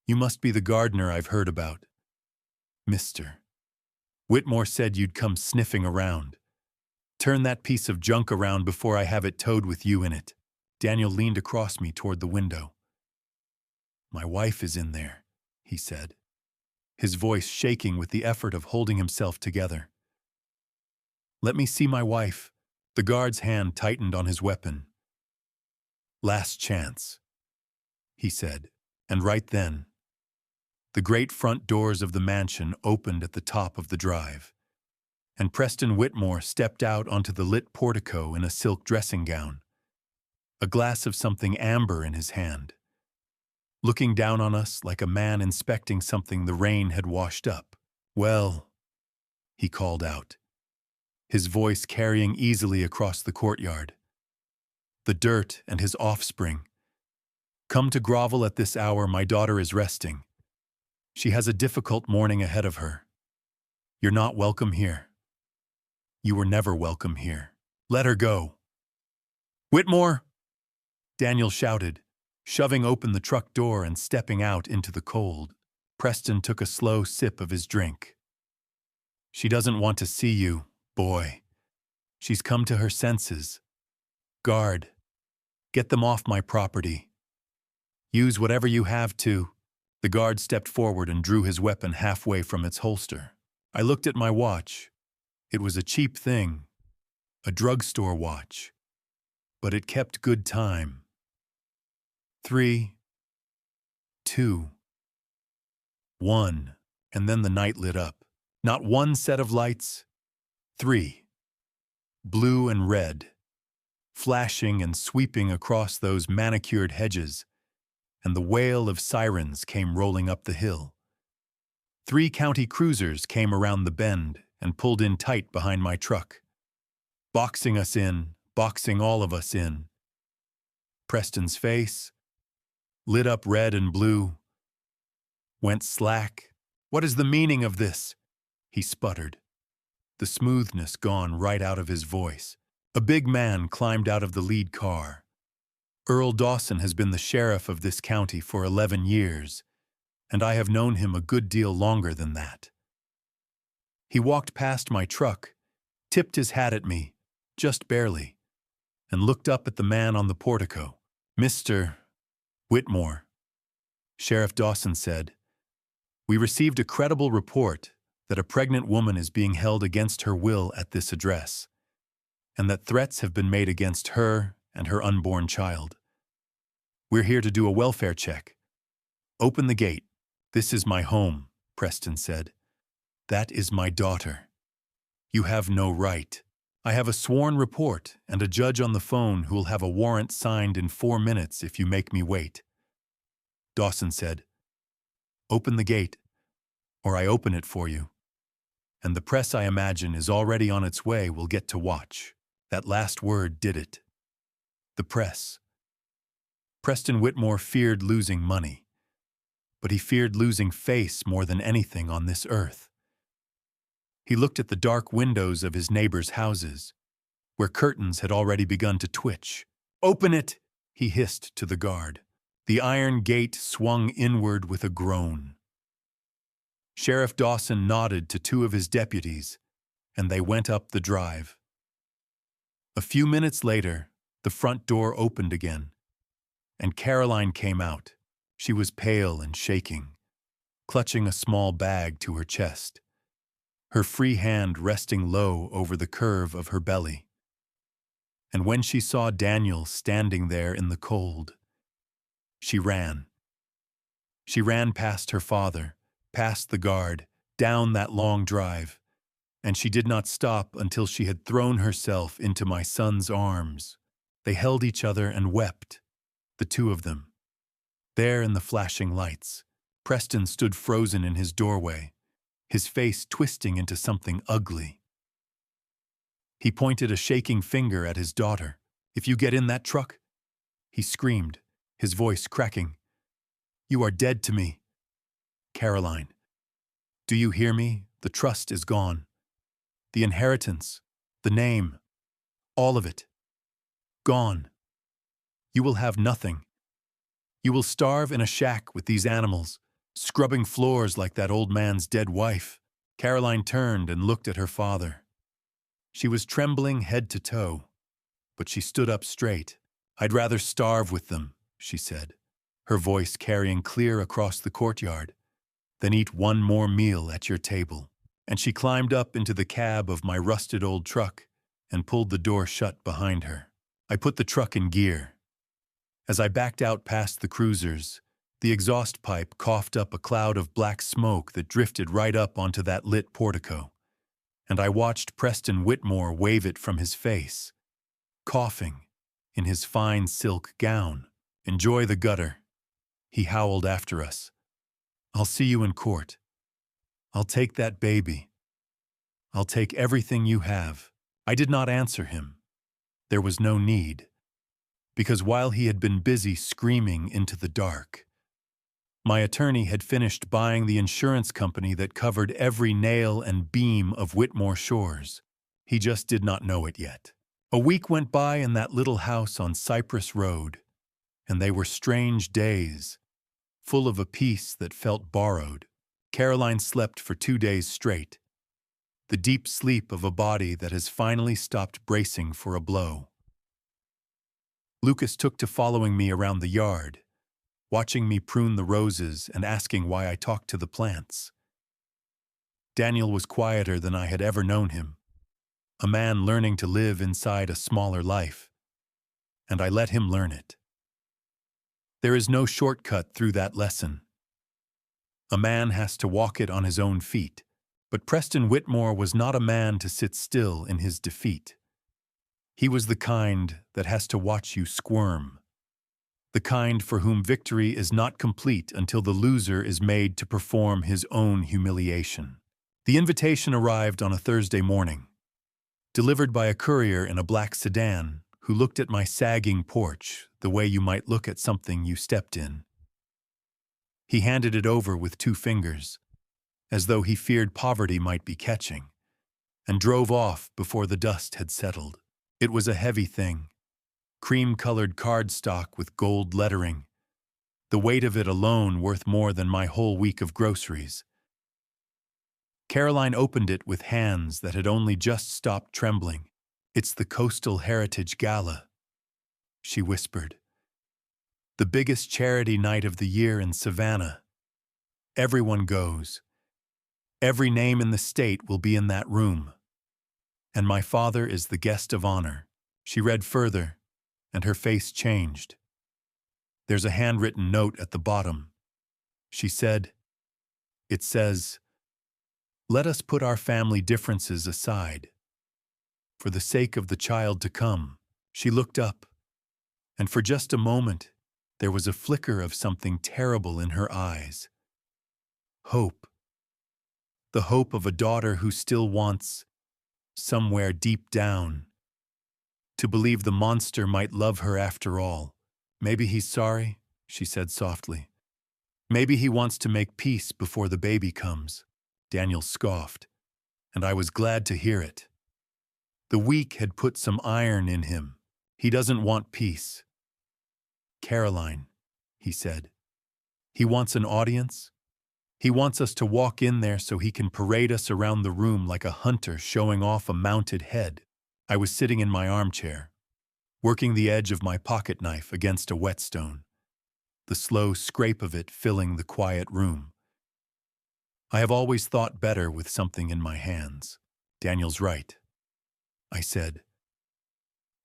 "You must be the gardener I've heard about. Mr. Whitmore said you'd come sniffing around. Turn that piece of junk around before I have it towed with you in it." Daniel leaned across me toward the window. "My wife is in there," he said, his voice shaking with the effort of holding himself together. "Let me see my wife." The guard's hand tightened on his weapon. "Last chance," he said, and right then, the great front doors of the mansion opened at the top of the drive, and Preston Whitmore stepped out onto the lit portico in a silk dressing gown, a glass of something amber in his hand, looking down on us like a man inspecting something the rain had washed up. "Well," he called out, his voice carrying easily across the courtyard. the dirt, and his offspring. Come to grovel at this hour, my daughter is resting. She has a difficult morning ahead of her. You're not welcome here. You were never welcome here. Let her go. Whitmore! Daniel shouted, shoving open the truck door and stepping out into the cold. Preston took a slow sip of his drink. She doesn't want to see you, boy. She's come to her senses. Guard, get them off my property. Use whatever you have to. The guard stepped forward and drew his weapon halfway from its holster. I looked at my watch. It was a cheap thing, a drugstore watch, but it kept good time. 3, 2, 1, and then the night lit up. Not one set of lights, 3, blue and red, flashing and sweeping across those manicured hedges, and the wail of sirens came rolling up the hill. 3 county cruisers came around the bend and pulled in tight behind my truck, boxing us in, boxing all of us in. Preston's face, lit up red and blue, went slack. What is the meaning of this? He sputtered, the smoothness gone right out of his voice. A big man climbed out of the lead car. Earl Dawson has been the sheriff of this county for 11 years, and I have known him a good deal longer than that. He walked past my truck, tipped his hat at me, just barely, and looked up at the man on the portico. Mr. Whitmore, Sheriff Dawson said, we received a credible report that a pregnant woman is being held against her will at this address, and that threats have been made against her and her unborn child. We're here to do a welfare check. Open the gate. This is my home, Preston said. That is my daughter. You have no right. I have a sworn report and a judge on the phone who will have a warrant signed in 4 minutes if you make me wait. Dawson said, open the gate, or I open it for you. And the press, I imagine, is already on its way, will get to watch. That last word did it. The press. Preston Whitmore feared losing money, but he feared losing face more than anything on this earth. He looked at the dark windows of his neighbors' houses, where curtains had already begun to twitch. Open it, he hissed to the guard. The iron gate swung inward with a groan. Sheriff Dawson nodded to 2 of his deputies, and they went up the drive. A few minutes later, the front door opened again, and Caroline came out. She was pale and shaking, clutching a small bag to her chest, her free hand resting low over the curve of her belly. And when she saw Daniel standing there in the cold, she ran. She ran past her father, past the guard, down that long drive, and she did not stop until she had thrown herself into my son's arms. They held each other and wept, the 2 of them. There in the flashing lights, Preston stood frozen in his doorway, his face twisting into something ugly. He pointed a shaking finger at his daughter. If you get in that truck, he screamed, his voice cracking. You are dead to me. Caroline, do you hear me? The trust is gone. The inheritance, the name, all of it. Gone. You will have nothing. You will starve in a shack with these animals, scrubbing floors like that old man's dead wife. Caroline turned and looked at her father. She was trembling head to toe, but she stood up straight. I'd rather starve with them, she said, her voice carrying clear across the courtyard, than eat one more meal at your table. And she climbed up into the cab of my rusted old truck and pulled the door shut behind her. I put the truck in gear. As I backed out past the cruisers, the exhaust pipe coughed up a cloud of black smoke that drifted right up onto that lit portico, and I watched Preston Whitmore wave it from his face, coughing, in his fine silk gown. Enjoy the gutter, he howled after us. I'll see you in court. I'll take that baby. I'll take everything you have. I did not answer him. There was no need. because while he had been busy screaming into the dark, my attorney had finished buying the insurance company that covered every nail and beam of Whitmore Shores. He just did not know it yet. A week went by in that little house on Cypress Road, and they were strange days, full of a peace that felt borrowed. Caroline slept for 2 days straight, the deep sleep of a body that has finally stopped bracing for a blow. Lucas took to following me around the yard, watching me prune the roses and asking why I talked to the plants. Daniel was quieter than I had ever known him, a man learning to live inside a smaller life, and I let him learn it. There is no shortcut through that lesson. A man has to walk it on his own feet, but Preston Whitmore was not a man to sit still in his defeat. He was the kind that has to watch you squirm, the kind for whom victory is not complete until the loser is made to perform his own humiliation. The invitation arrived on a Thursday morning, delivered by a courier in a black sedan who looked at my sagging porch the way you might look at something you stepped in. He handed it over with 2 fingers, as though he feared poverty might be catching, and drove off before the dust had settled. It was a heavy thing, cream-colored cardstock with gold lettering, the weight of it alone worth more than my whole week of groceries. Caroline opened it with hands that had only just stopped trembling. "It's the Coastal Heritage Gala," she whispered. "The biggest charity night of the year in Savannah. Everyone goes. Every name in the state will be in that room. And my father is the guest of honor." She read further, and her face changed. "There's a handwritten note at the bottom," she said. "It says, 'Let us put our family differences aside. For the sake of the child to come.'" She looked up, and for just a moment, there was a flicker of something terrible in her eyes. Hope. The hope of a daughter who still wants, somewhere deep down, to believe the monster might love her after all. "Maybe he's sorry," she said softly. "Maybe he wants to make peace before the baby comes." Daniel scoffed, and I was glad to hear it. The week had put some iron in him. "He doesn't want peace, Caroline," he said. "He wants an audience. He wants us to walk in there so he can parade us around the room like a hunter showing off a mounted head." I was sitting in my armchair, working the edge of my pocket knife against a whetstone, the slow scrape of it filling the quiet room. I have always thought better with something in my hands. "Daniel's right," I said.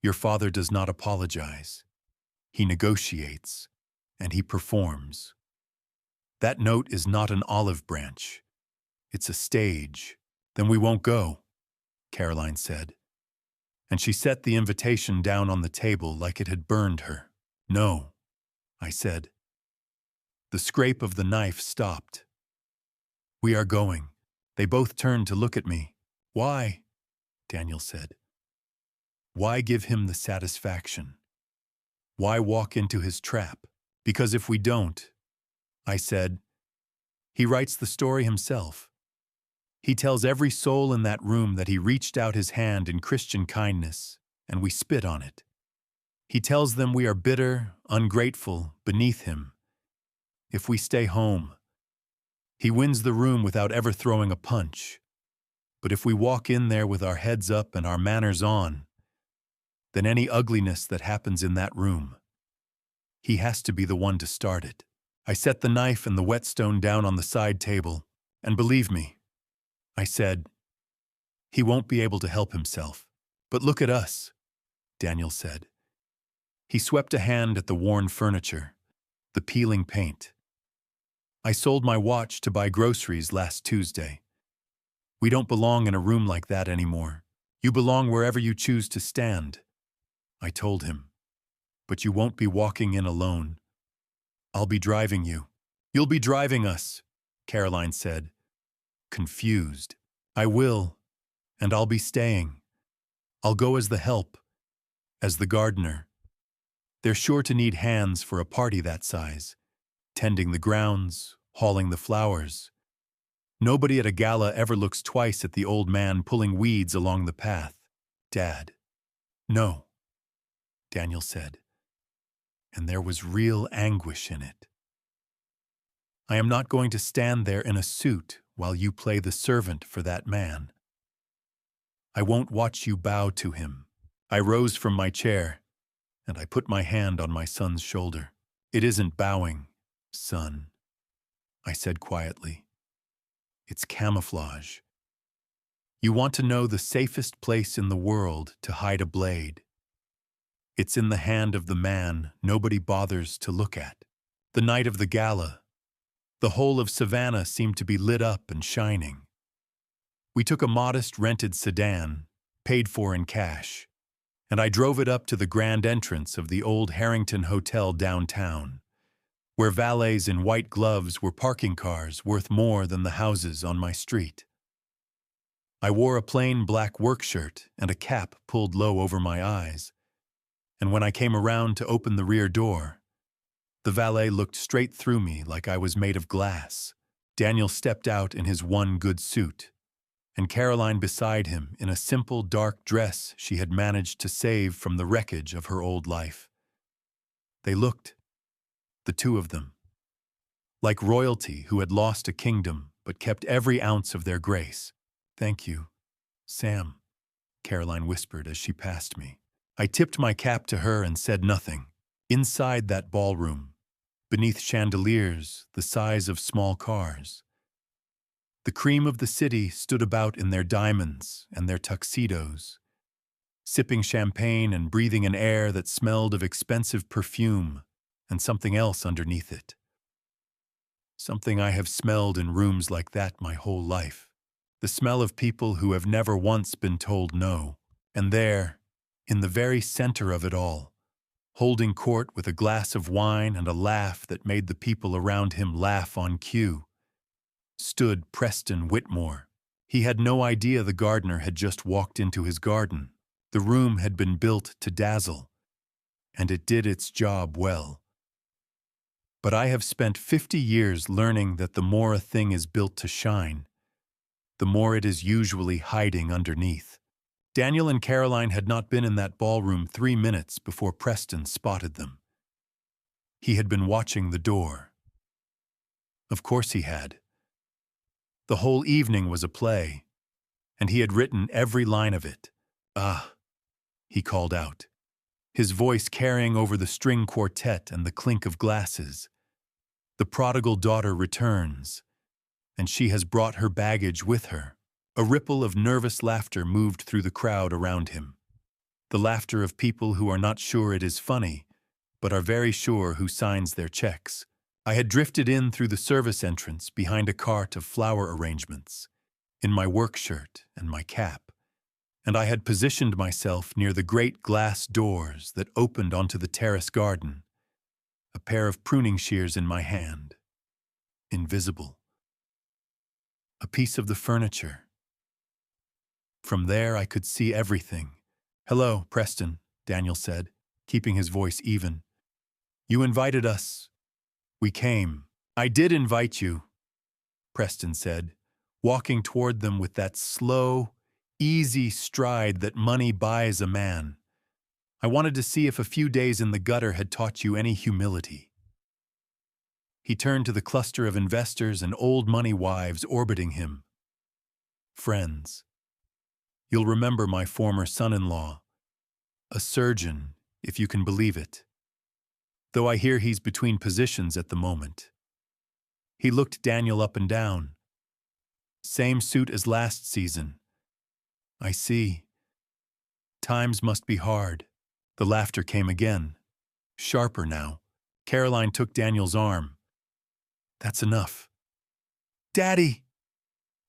"Your father does not apologize. He negotiates, and he performs. That note is not an olive branch. It's a stage." "Then we won't go," Caroline said. And she set the invitation down on the table like it had burned her. "No," I said. The scrape of the knife stopped. "We are going." They both turned to look at me. "Why?" Daniel said. "Why give him the satisfaction? Why walk into his trap? Because if we don't," I said, "he writes the story himself. He tells every soul in that room that he reached out his hand in Christian kindness, and we spit on it. He tells them we are bitter, ungrateful, beneath him. If we stay home, he wins the room without ever throwing a punch. But if we walk in there with our heads up and our manners on, then any ugliness that happens in that room, he has to be the one to start it." I set the knife and the whetstone down on the side table, and believe me, I said, "he won't be able to help himself." "But look at us," Daniel said. He swept a hand at the worn furniture, the peeling paint. "I sold my watch to buy groceries last Tuesday. We don't belong in a room like that anymore. You belong wherever you choose to stand," I told him. "But you won't be walking in alone. I'll be driving you." "You'll be driving us," Caroline said, confused. "I will, and I'll be staying. I'll go as the help, as the gardener, They're sure to need hands for a party that size, tending the grounds, hauling the flowers. Nobody at a gala ever looks twice at the old man pulling weeds along the path. Dad. No, Daniel said, and there was real anguish in it. I am not going to stand there in a suit while you play the servant for that man. I won't watch you bow to him. I rose from my chair, and I put my hand on my son's shoulder. It isn't bowing, son, I said quietly. It's camouflage. You want to know the safest place in the world to hide a blade. It's in the hand of the man nobody bothers to look at. The night of the gala, the whole of Savannah seemed to be lit up and shining. We took a modest rented sedan, paid for in cash, and I drove it up to the grand entrance of the old Harrington Hotel downtown, where valets in white gloves were parking cars worth more than the houses on my street. I wore a plain black work shirt and a cap pulled low over my eyes, and when I came around to open the rear door, the valet looked straight through me like I was made of glass. Daniel stepped out in his one good suit, and Caroline beside him in a simple dark dress she had managed to save from the wreckage of her old life. They looked, the two of them, like royalty who had lost a kingdom but kept every ounce of their grace. Thank you, Sam, Caroline whispered as she passed me. I tipped my cap to her and said nothing. Inside that ballroom, beneath chandeliers the size of small cars, the cream of the city stood about in their diamonds and their tuxedos, sipping champagne and breathing an air that smelled of expensive perfume and something else underneath it. Something I have smelled in rooms like that my whole life. The smell of people who have never once been told no. And there, in the very center of it all, holding court with a glass of wine and a laugh that made the people around him laugh on cue, stood Preston Whitmore. He had no idea the gardener had just walked into his garden. The room had been built to dazzle, and it did its job well. But I have spent 50 years learning that the more a thing is built to shine, the more it is usually hiding underneath. Daniel and Caroline had not been in that ballroom 3 minutes before Preston spotted them. He had been watching the door. Of course he had. The whole evening was a play, and he had written every line of it. Ah, he called out, his voice carrying over the string quartet and the clink of glasses. The prodigal daughter returns, and she has brought her baggage with her. A ripple of nervous laughter moved through the crowd around him. The laughter of people who are not sure it is funny, but are very sure who signs their checks. I had drifted in through the service entrance behind a cart of flower arrangements, in my work shirt and my cap, and I had positioned myself near the great glass doors that opened onto the terrace garden, a pair of pruning shears in my hand, invisible. A piece of the furniture. From there I could see everything. Hello, Preston, Daniel said, keeping his voice even. You invited us. We came. I did invite you, Preston said, walking toward them with that slow, easy stride that money buys a man. I wanted to see if a few days in the gutter had taught you any humility. He turned to the cluster of investors and old money wives orbiting him. Friends. You'll remember my former son-in-law, a surgeon, if you can believe it. Though I hear he's between positions at the moment. He looked Daniel up and down. Same suit as last season. I see. Times must be hard. The laughter came again, sharper now. Caroline took Daniel's arm. That's enough. Daddy,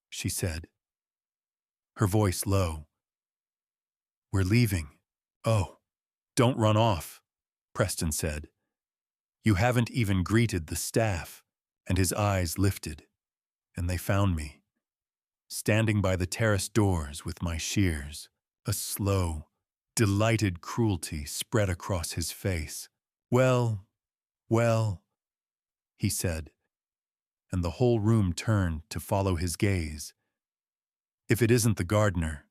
she said, her voice low. We're leaving. Oh, don't run off, Preston said. You haven't even greeted the staff. And his eyes lifted, and they found me, standing by the terrace doors with my shears. A slow, delighted cruelty spread across his face. Well, well, he said, and the whole room turned to follow his gaze. If it isn't the gardener.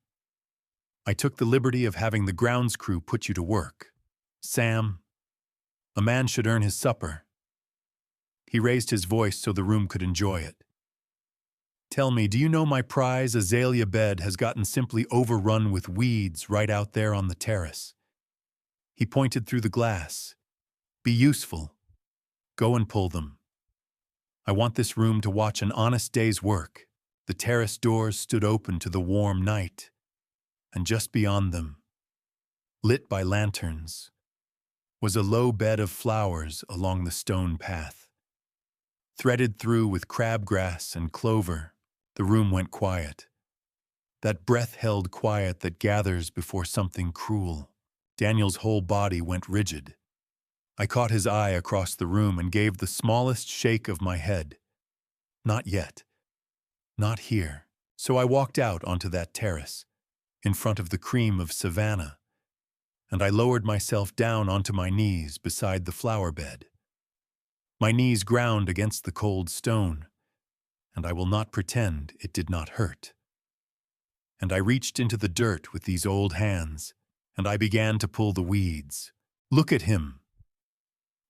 I took the liberty of having the grounds crew put you to work. Sam, a man should earn his supper. He raised his voice so the room could enjoy it. Tell me, do you know my prize azalea bed has gotten simply overrun with weeds right out there on the terrace? He pointed through the glass. Be useful. Go and pull them. I want this room to watch an honest day's work. The terrace doors stood open to the warm night, and just beyond them, lit by lanterns, was a low bed of flowers along the stone path. Threaded through with crabgrass and clover, the room went quiet. That breath-held quiet that gathers before something cruel. Daniel's whole body went rigid. I caught his eye across the room and gave the smallest shake of my head. Not yet. Not here. So I walked out onto that terrace, in front of the cream of Savannah, and I lowered myself down onto my knees beside the flower bed. My knees ground against the cold stone, and I will not pretend it did not hurt. And I reached into the dirt with these old hands, and I began to pull the weeds. Look at him!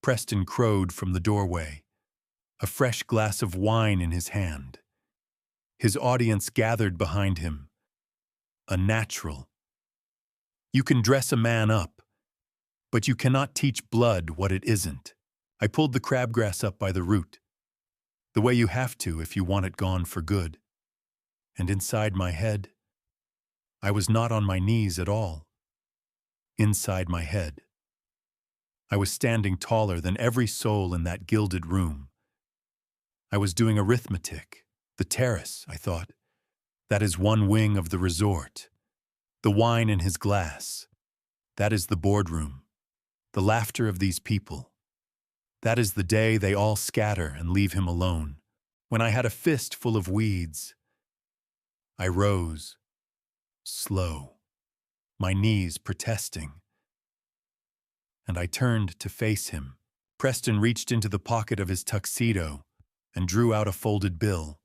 Preston crowed from the doorway, a fresh glass of wine in his hand. His audience gathered behind him. A natural. You can dress a man up, but you cannot teach blood what it isn't. I pulled the crabgrass up by the root, the way you have to if you want it gone for good. And inside my head, I was not on my knees at all. Inside my head, I was standing taller than every soul in that gilded room. I was doing arithmetic. The terrace, I thought. That is one wing of the resort. The wine in his glass. That is the boardroom. The laughter of these people. That is the day they all scatter and leave him alone. When I had a fist full of weeds, I rose, slow, my knees protesting. And I turned to face him. Preston reached into the pocket of his tuxedo and drew out a folded bill.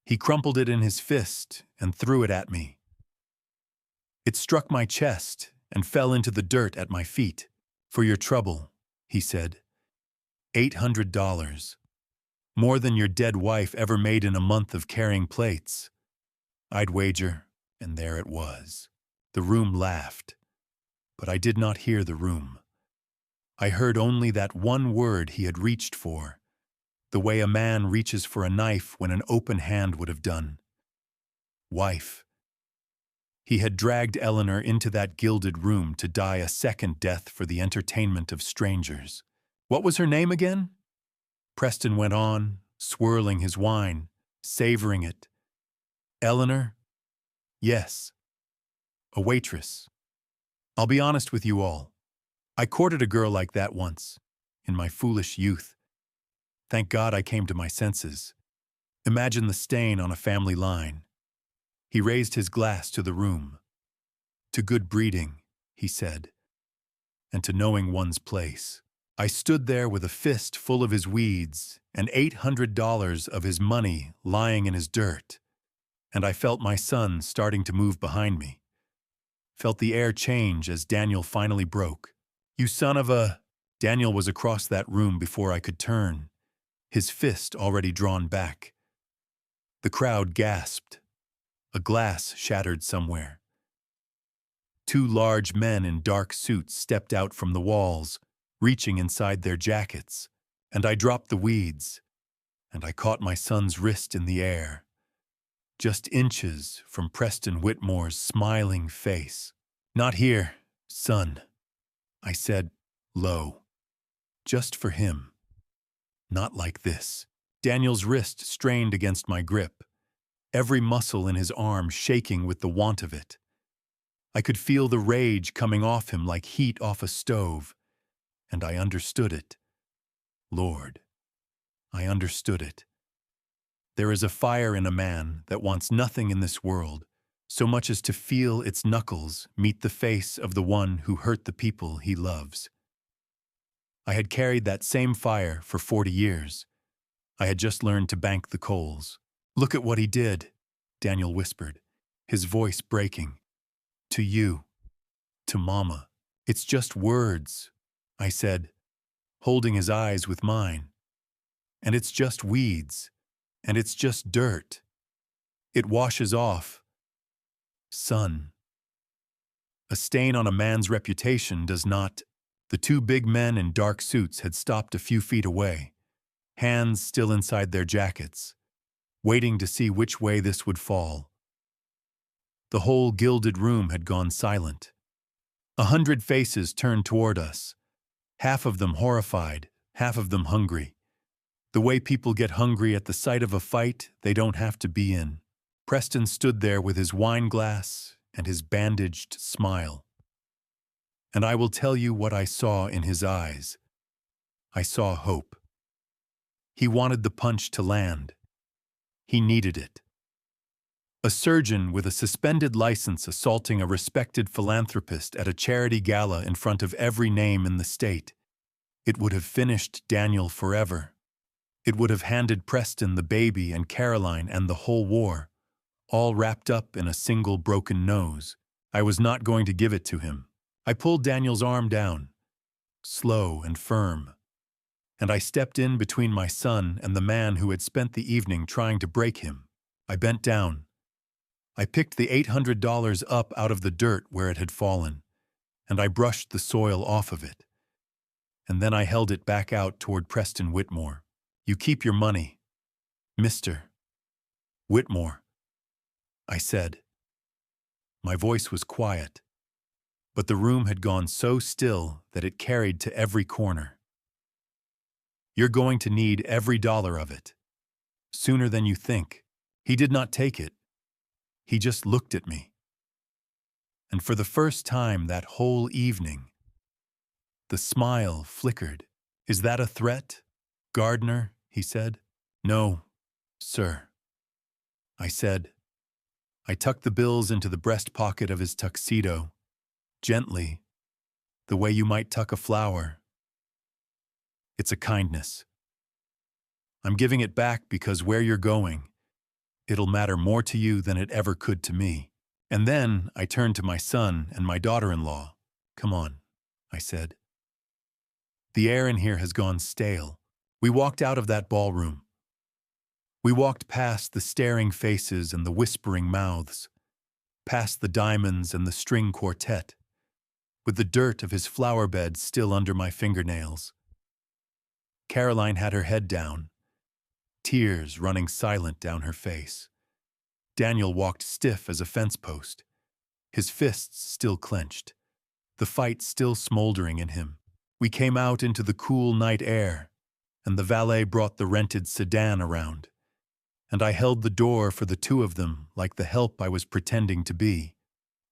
He crumpled it in his fist and threw it at me. It struck my chest and fell into the dirt at my feet. For your trouble, he said. $800. More than your dead wife ever made in a month of carrying plates. I'd wager, and there it was. The room laughed, but I did not hear the room. I heard only that one word he had reached for, the way a man reaches for a knife when an open hand would have done. Wife. He had dragged Eleanor into that gilded room to die a second death for the entertainment of strangers. What was her name again? Preston went on, swirling his wine, savoring it. Eleanor? Yes. A waitress. I'll be honest with you all. I courted a girl like that once, in my foolish youth. Thank God I came to my senses. Imagine the stain on a family line. He raised his glass to the room. To good breeding, he said, and to knowing one's place. I stood there with a fist full of his weeds and $800 of his money lying in his dirt, and I felt my son starting to move behind me. Felt the air change as Daniel finally broke. You son of a... Daniel was across that room before I could turn, his fist already drawn back. The crowd gasped. A glass shattered somewhere. Two large men in dark suits stepped out from the walls, reaching inside their jackets, and I dropped the weeds, and I caught my son's wrist in the air, just inches from Preston Whitmore's smiling face. Not here, son, I said, low. Just for him. Not like this. Daniel's wrist strained against my grip, every muscle in his arm shaking with the want of it. I could feel the rage coming off him like heat off a stove, and I understood it. Lord, I understood it. There is a fire in a man that wants nothing in this world, so much as to feel its knuckles meet the face of the one who hurt the people he loves. I had carried that same fire for 40 years. I had just learned to bank the coals. "Look at what he did," Daniel whispered, his voice breaking. "To you. To Mama. It's just words," I said, holding his eyes with mine. "And it's just weeds. And it's just dirt. It washes off. Son. A stain on a man's reputation does not." The two big men in dark suits had stopped a few feet away, hands still inside their jackets, waiting to see which way this would fall. The whole gilded room had gone silent. 100 faces turned toward us, half of them horrified, half of them hungry. The way people get hungry at the sight of a fight they don't have to be in. Preston stood there with his wine glass and his bandaged smile. And I will tell you what I saw in his eyes. I saw hope. He wanted the punch to land. He needed it. A surgeon with a suspended license assaulting a respected philanthropist at a charity gala in front of every name in the state. It would have finished Daniel forever. It would have handed Preston the baby and Caroline and the whole war, all wrapped up in a single broken nose. I was not going to give it to him. I pulled Daniel's arm down, slow and firm, and I stepped in between my son and the man who had spent the evening trying to break him. I bent down. I picked the $800 up out of the dirt where it had fallen, and I brushed the soil off of it. And then I held it back out toward Preston Whitmore. "You keep your money, Mr. Whitmore," I said. My voice was quiet, but the room had gone so still that it carried to every corner. "You're going to need every dollar of it, sooner than you think." He did not take it. He just looked at me. And for the first time that whole evening, the smile flickered. "Is that a threat, Gardner?" he said. "No, sir," I said. I tucked the bills into the breast pocket of his tuxedo, gently, the way you might tuck a flower. "It's a kindness. I'm giving it back because where you're going, it'll matter more to you than it ever could to me." And then I turned to my son and my daughter-in-law. "Come on," I said. "The air in here has gone stale." We walked out of that ballroom. We walked past the staring faces and the whispering mouths, past the diamonds and the string quartet, with the dirt of his flower bed still under my fingernails. Caroline had her head down, tears running silent down her face. Daniel walked stiff as a fence post, his fists still clenched, the fight still smoldering in him. We came out into the cool night air, and the valet brought the rented sedan around, and I held the door for the two of them like the help I was pretending to be.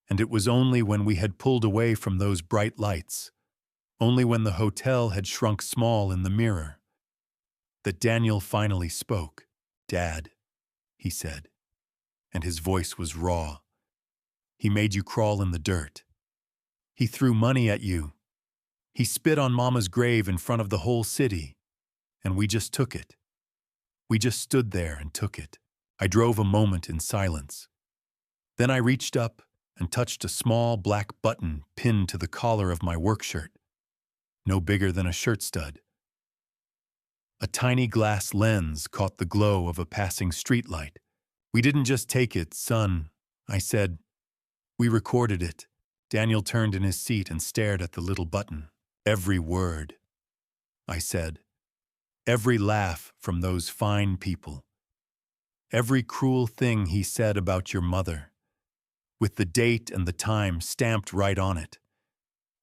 And it was only when we had pulled away from those bright lights, only when the hotel had shrunk small in the mirror, that Daniel finally spoke. "Dad," he said, and his voice was raw. "He made you crawl in the dirt. He threw money at you. He spit on Mama's grave in front of the whole city, and we just took it. We just stood there and took it." I drove a moment in silence. Then I reached up and touched a small black button pinned to the collar of my work shirt, no bigger than a shirt stud. A tiny glass lens caught the glow of a passing streetlight. "We didn't just take it, son," I said. "We recorded it." Daniel turned in his seat and stared at the little button. "Every word," I said. "Every laugh from those fine people. Every cruel thing he said about your mother, with the date and the time stamped right on it,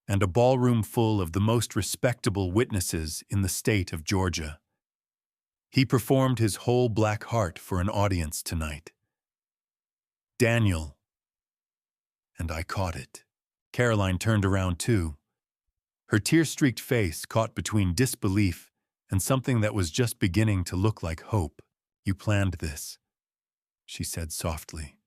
and a ballroom full of the most respectable witnesses in the state of Georgia. He performed his whole black heart for an audience tonight. Daniel." And I caught it. Caroline turned around too. Her tear-streaked face caught between disbelief and something that was just beginning to look like hope. "You planned this," she said softly.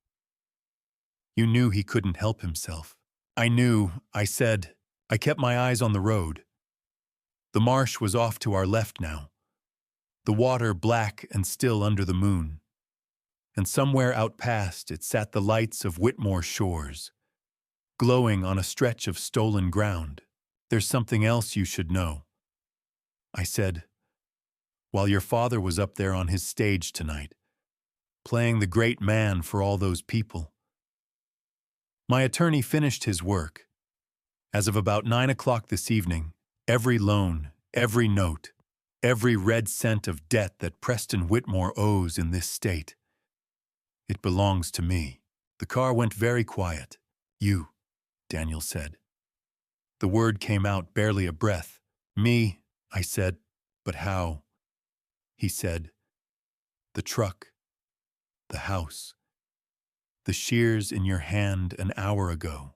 "You knew he couldn't help himself." "I knew," I said. "I kept my eyes on the road." The marsh was off to our left now, the water black and still under the moon. And somewhere out past it sat the lights of Whitmore shores, glowing on a stretch of stolen ground. "There's something else you should know," I said, "while your father was up there on his stage tonight, playing the great man for all those people." My attorney finished his work. As of about 9 o'clock this evening, every loan, every note, every red cent of debt that Preston Whitmore owes in this state, it belongs to me. The car went very quiet. "You," Daniel said. The word came out barely a breath. "Me," I said. "But how?" He said. "The truck, the house, the shears in your hand an hour ago.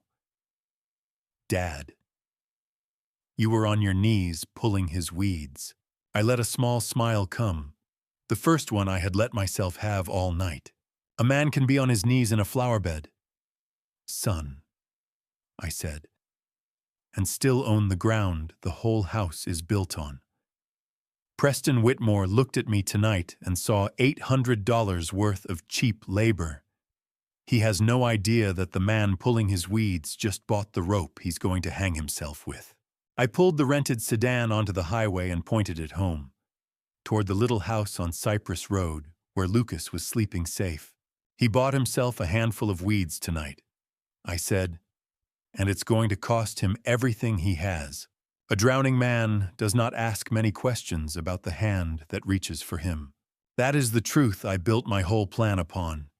Dad. You were on your knees pulling his weeds." I let a small smile come, the first one I had let myself have all night. "A man can be on his knees in a flower bed, son," I said, "and still own the ground the whole house is built on." Preston Whitmore looked at me tonight and saw $800 worth of cheap labor. He has no idea that the man pulling his weeds just bought the rope he's going to hang himself with. I pulled the rented sedan onto the highway and pointed it home, toward the little house on Cypress Road where Lucas was sleeping safe. "He bought himself a handful of weeds tonight," I said, "and it's going to cost him everything he has. A drowning man does not ask many questions about the hand that reaches for him." That is the truth I built my whole plan upon,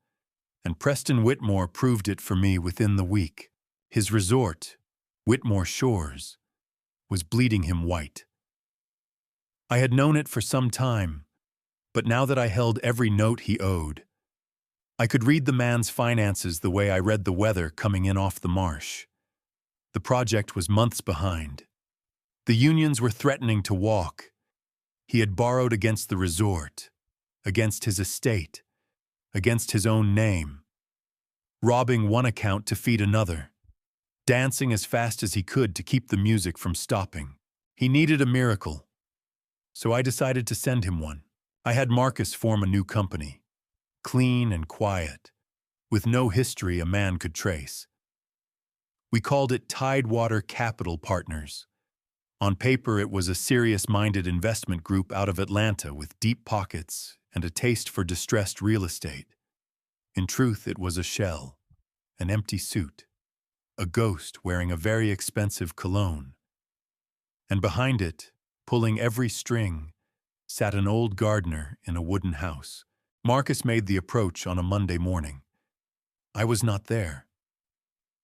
and Preston Whitmore proved it for me within the week. His resort, Whitmore Shores, was bleeding him white. I had known it for some time, but now that I held every note he owed, I could read the man's finances the way I read the weather coming in off the marsh. The project was months behind. The unions were threatening to walk. He had borrowed against the resort, against his estate, against his own name, robbing one account to feed another, dancing as fast as he could to keep the music from stopping. He needed a miracle, so I decided to send him one. I had Marcus form a new company, clean and quiet, with no history a man could trace. We called it Tidewater Capital Partners. On paper, it was a serious-minded investment group out of Atlanta with deep pockets and a taste for distressed real estate. In truth, it was a shell, an empty suit, a ghost wearing a very expensive cologne. And behind it, pulling every string, sat an old gardener in a wooden house. Marcus made the approach on a Monday morning. I was not there,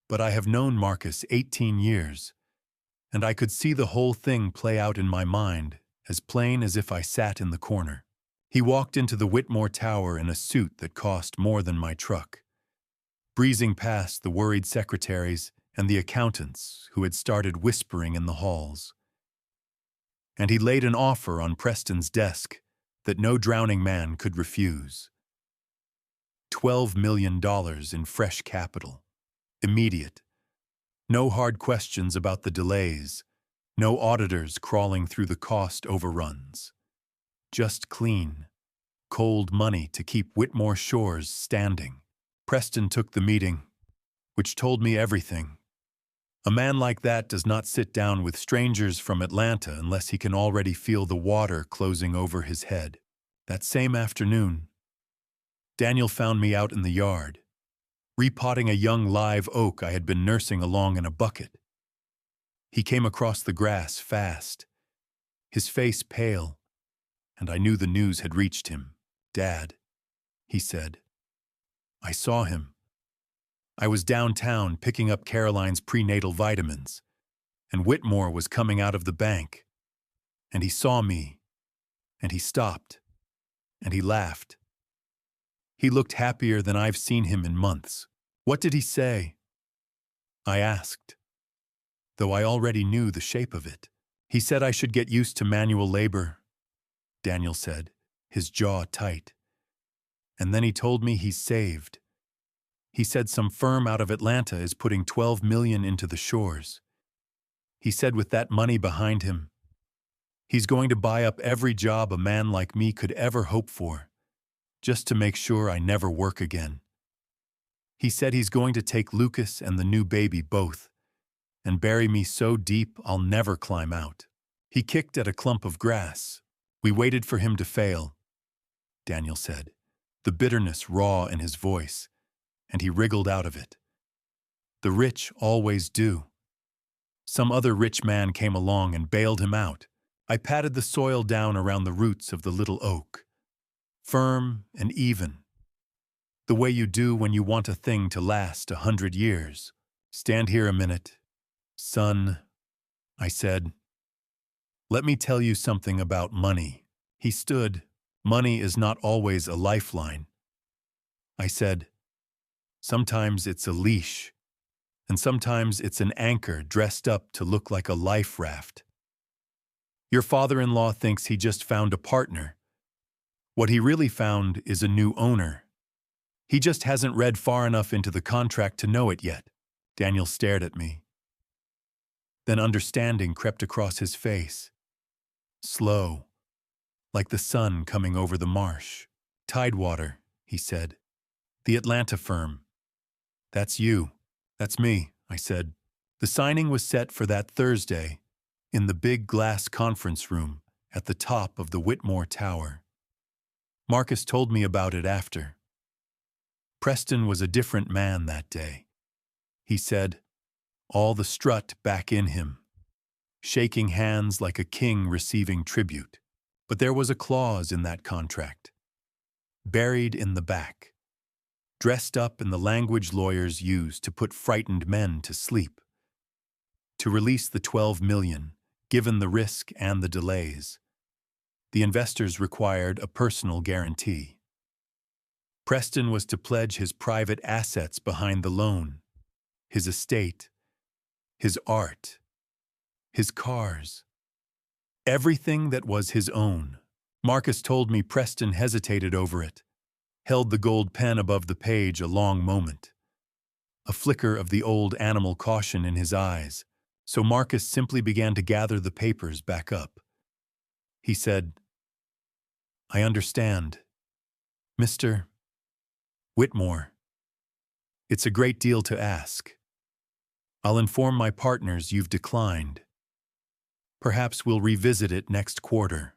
but I have known Marcus 18 years, and I could see the whole thing play out in my mind as plain as if I sat in the corner. He walked into the Whitmore Tower in a suit that cost more than my truck, breezing past the worried secretaries and the accountants who had started whispering in the halls. And he laid an offer on Preston's desk that no drowning man could refuse. $12 million in fresh capital, immediate. No hard questions about the delays, no auditors crawling through the cost overruns. Just clean, cold money to keep Whitmore Shores standing. Preston took the meeting, which told me everything. A man like that does not sit down with strangers from Atlanta unless he can already feel the water closing over his head. That same afternoon, Daniel found me out in the yard, repotting a young live oak I had been nursing along in a bucket. He came across the grass fast, his face pale, and I knew the news had reached him. "Dad," he said. I saw him. I was downtown picking up Caroline's prenatal vitamins, and Whitmore was coming out of the bank. And he saw me, and he stopped, and he laughed. He looked happier than I've seen him in months. "What did he say?" I asked, though I already knew the shape of it. "He said I should get used to manual labor," Daniel said, his jaw tight. "And then he told me he's saved. He said some firm out of Atlanta is putting $12 million into the Shores. He said with that money behind him, He's going to buy up every job a man like me could ever hope for, just to make sure I never work again. He said he's going to take Lucas and the new baby both, and bury me so deep I'll never climb out. He kicked at a clump of grass. We waited for him to fail, Daniel said, the bitterness raw in his voice, and he wriggled out of it. The rich always do. Some other rich man came along and bailed him out. I patted the soil down around the roots of the little oak, firm and even, the way you do when you want a thing to last 100 years. Stand here a minute, son, I said. Let me tell you something about money. He stood. Money is not always a lifeline. I said, sometimes it's a leash, and sometimes it's an anchor dressed up to look like a life raft. Your father-in-law thinks he just found a partner. What he really found is a new owner. He just hasn't read far enough into the contract to know it yet. Daniel stared at me. Then understanding crept across his face. Slow, like the sun coming over the marsh. Tidewater, he said. The Atlanta firm. That's you. That's me, I said. The signing was set for that Thursday in the big glass conference room at the top of the Whitmore Tower. Marcus told me about it after. Preston was a different man that day. He said, all the strut back in him, shaking hands like a king receiving tribute. But there was a clause in that contract, buried in the back, dressed up in the language lawyers use to put frightened men to sleep, to release the $12 million, given the risk and the delays. The investors required a personal guarantee. Preston was to pledge his private assets behind the loan, his estate, his art, his cars, everything that was his own. Marcus told me Preston hesitated over it, held the gold pen above the page a long moment, a flicker of the old animal caution in his eyes, so Marcus simply began to gather the papers back up. He said, I understand, Mr. Whitmore. It's a great deal to ask. I'll inform my partners you've declined. Perhaps we'll revisit it next quarter,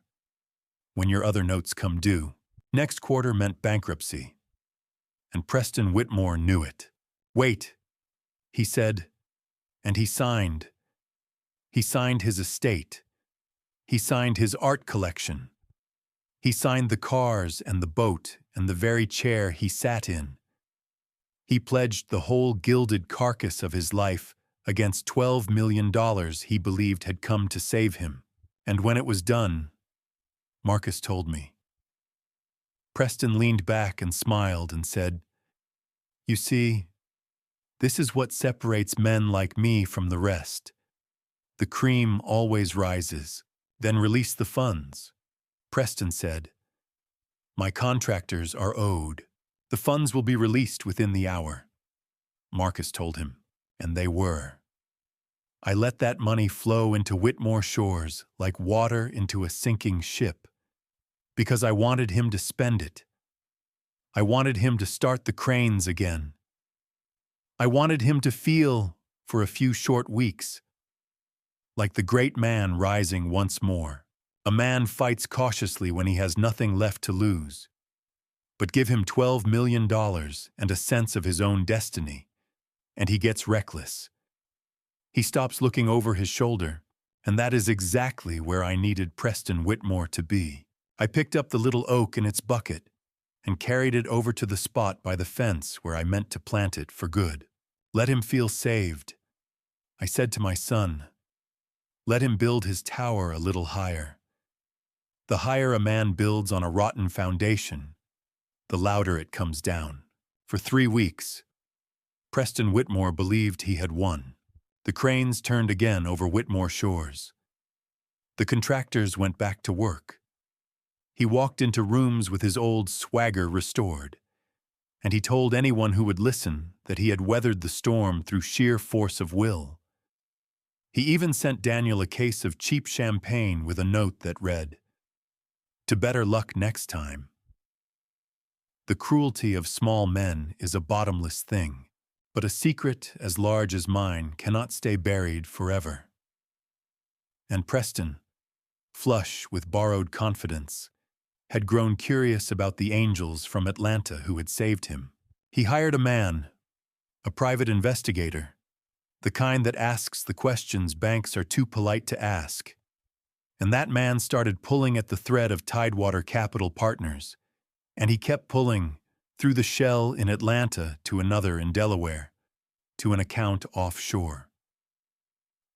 when your other notes come due. Next quarter meant bankruptcy, and Preston Whitmore knew it. Wait, he said, and he signed. He signed his estate. He signed his art collection. He signed the cars and the boat and the very chair he sat in. He pledged the whole gilded carcass of his life against $12 million he believed had come to save him. And when it was done, Marcus told me. Preston leaned back and smiled and said, You see, this is what separates men like me from the rest. The cream always rises, then release the funds. Preston said, My contractors are owed. The funds will be released within the hour. Marcus told him, and they were. I let that money flow into Whitmore shores like water into a sinking ship, because I wanted him to spend it. I wanted him to start the cranes again. I wanted him to feel, for a few short weeks, like the great man rising once more. A man fights cautiously when he has nothing left to lose. But give him $12 million and a sense of his own destiny, and he gets reckless. He stops looking over his shoulder, and that is exactly where I needed Preston Whitmore to be. I picked up the little oak in its bucket and carried it over to the spot by the fence where I meant to plant it for good. Let him feel saved. I said to my son, let him build his tower a little higher. The higher a man builds on a rotten foundation, the louder it comes down. For 3 weeks, Preston Whitmore believed he had won. The cranes turned again over Whitmore shores. The contractors went back to work. He walked into rooms with his old swagger restored, and he told anyone who would listen that he had weathered the storm through sheer force of will. He even sent Daniel a case of cheap champagne with a note that read, "To better luck next time." The cruelty of small men is a bottomless thing, but a secret as large as mine cannot stay buried forever. And Preston, flush with borrowed confidence, had grown curious about the angels from Atlanta who had saved him. He hired a man, a private investigator, the kind that asks the questions banks are too polite to ask. And that man started pulling at the thread of Tidewater Capital Partners, and he kept pulling through the shell in Atlanta to another in Delaware, to an account offshore.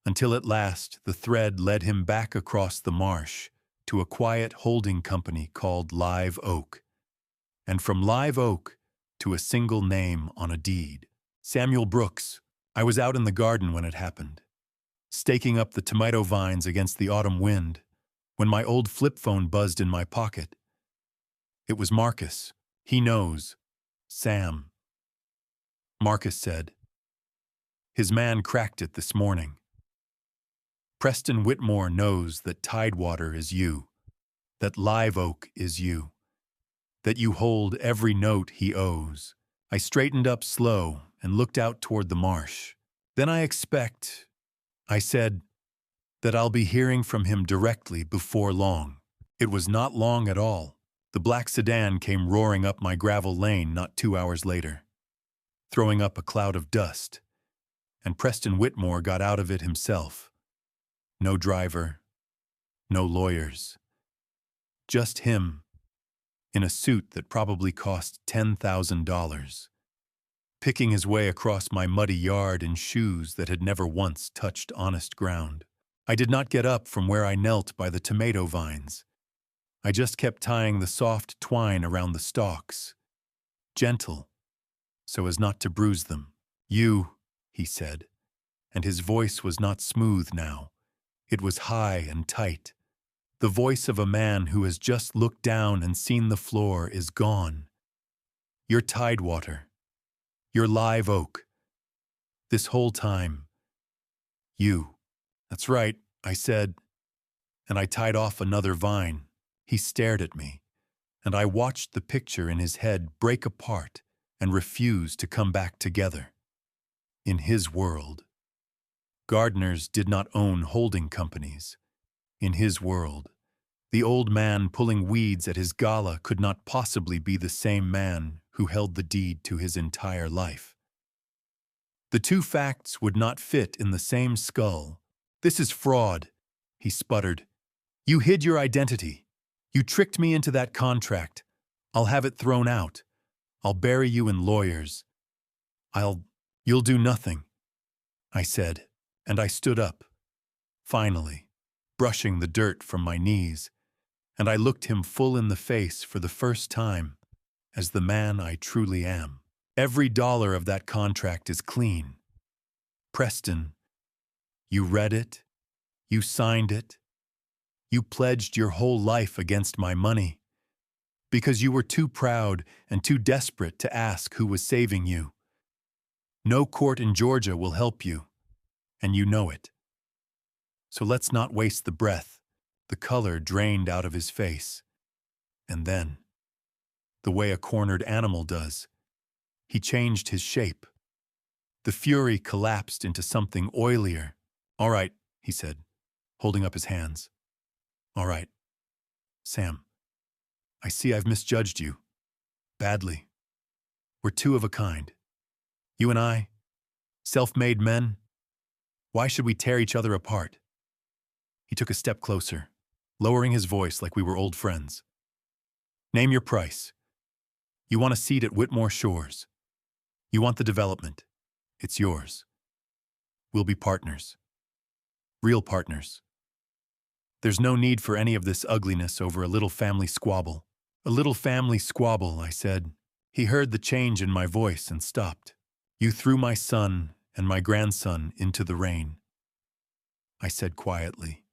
Until at last the thread led him back across the marsh to a quiet holding company called Live Oak, and from Live Oak to a single name on a deed. Samuel Brooks. I was out in the garden when it happened, staking up the tomato vines against the autumn wind, when my old flip phone buzzed in my pocket. It was Marcus. He knows. Sam. Marcus said. His man cracked it this morning. Preston Whitmore knows that Tidewater is you, that Live Oak is you, that you hold every note he owes. I straightened up slow and looked out toward the marsh. Then I said, that I'll be hearing from him directly before long. It was not long at all. The black sedan came roaring up my gravel lane not 2 hours later, throwing up a cloud of dust, and Preston Whitmore got out of it himself. No driver, no lawyers. Just him, in a suit that probably cost $10,000. Picking his way across my muddy yard in shoes that had never once touched honest ground. I did not get up from where I knelt by the tomato vines. I just kept tying the soft twine around the stalks, gentle, so as not to bruise them. "You," he said, and his voice was not smooth now. It was high and tight. The voice of a man who has just looked down and seen the floor is gone. "You're Tidewater. You're Live Oak. This whole time. You." "That's right," I said, and I tied off another vine. He stared at me, and I watched the picture in his head break apart and refuse to come back together. In his world, gardeners did not own holding companies. In his world, the old man pulling weeds at his gala could not possibly be the same man who held the deed to his entire life. The two facts would not fit in the same skull. "This is fraud," he sputtered. "You hid your identity. You tricked me into that contract. I'll have it thrown out. I'll bury you in lawyers. You'll do nothing," I said, and I stood up, finally, brushing the dirt from my knees, and I looked him full in the face for the first time as the man I truly am. "Every dollar of that contract is clean. Preston, you read it, you signed it, you pledged your whole life against my money, because you were too proud and too desperate to ask who was saving you. No court in Georgia will help you, and you know it. So let's not waste the breath." The color drained out of his face. And then, the way a cornered animal does, he changed his shape. The fury collapsed into something oilier. "All right," he said, holding up his hands. "All right. Sam, I see I've misjudged you. Badly. We're two of a kind. You and I, self-made men. Why should we tear each other apart?" He took a step closer, lowering his voice like we were old friends. "Name your price. You want a seat at Whitmore Shores. You want the development. It's yours. We'll be partners. Real partners. There's no need for any of this ugliness over a little family squabble." "A little family squabble," I said. He heard the change in my voice and stopped. "You threw my son and my grandson into the rain," I said quietly.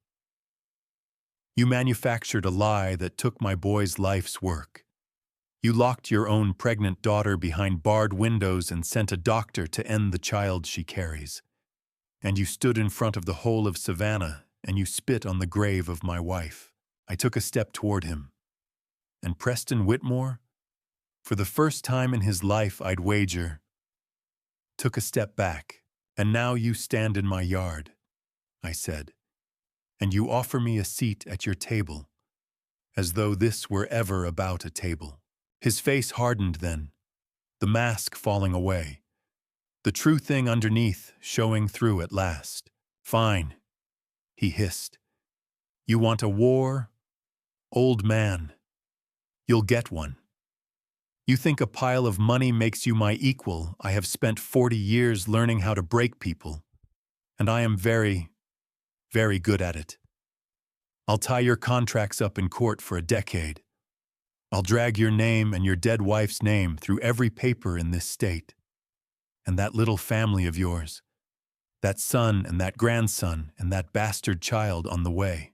"You manufactured a lie that took my boy's life's work. You locked your own pregnant daughter behind barred windows and sent a doctor to end the child she carries. And you stood in front of the whole of Savannah, and you spit on the grave of my wife. I took a step toward him. And Preston Whitmore, for the first time in his life I'd wager, took a step back. And now you stand in my yard, I said, and you offer me a seat at your table, as though this were ever about a table. His face hardened then, the mask falling away, the true thing underneath showing through at last. Fine, he hissed. You want a war? Old man, you'll get one. You think a pile of money makes you my equal? I have spent 40 years learning how to break people, and I am very, very good at it. I'll tie your contracts up in court for a decade. I'll drag your name and your dead wife's name through every paper in this state. And that little family of yours, that son and that grandson and that bastard child on the way.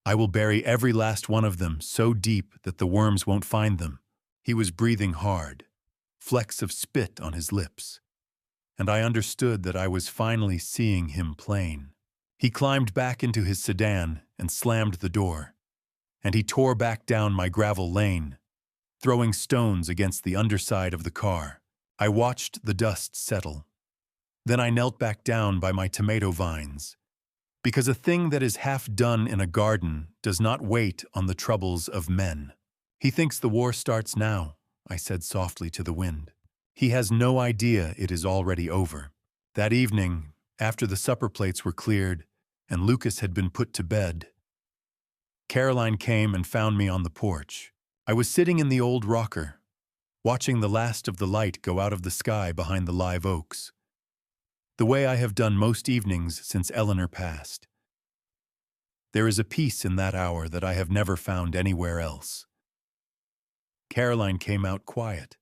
I will bury every last one of them so deep that the worms won't find them. He was breathing hard, flecks of spit on his lips, and I understood that I was finally seeing him plain. He climbed back into his sedan and slammed the door, and he tore back down my gravel lane, throwing stones against the underside of the car. I watched the dust settle. Then I knelt back down by my tomato vines, because a thing that is half done in a garden does not wait on the troubles of men. He thinks the war starts now, I said softly to the wind. He has no idea it is already over. That evening, after the supper plates were cleared and Lucas had been put to bed, Caroline came and found me on the porch. I was sitting in the old rocker, watching the last of the light go out of the sky behind the live oaks, the way I have done most evenings since Eleanor passed. There is a peace in that hour that I have never found anywhere else. Caroline came out quiet,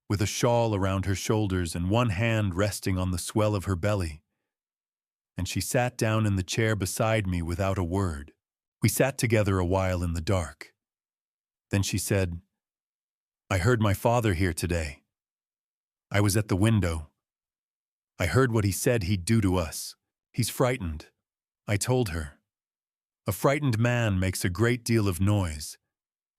with a shawl around her shoulders and one hand resting on the swell of her belly, and she sat down in the chair beside me without a word. We sat together a while in the dark. Then she said, I heard my father here today. I was at the window. I heard what he said he'd do to us. He's frightened. I told her. A frightened man makes a great deal of noise.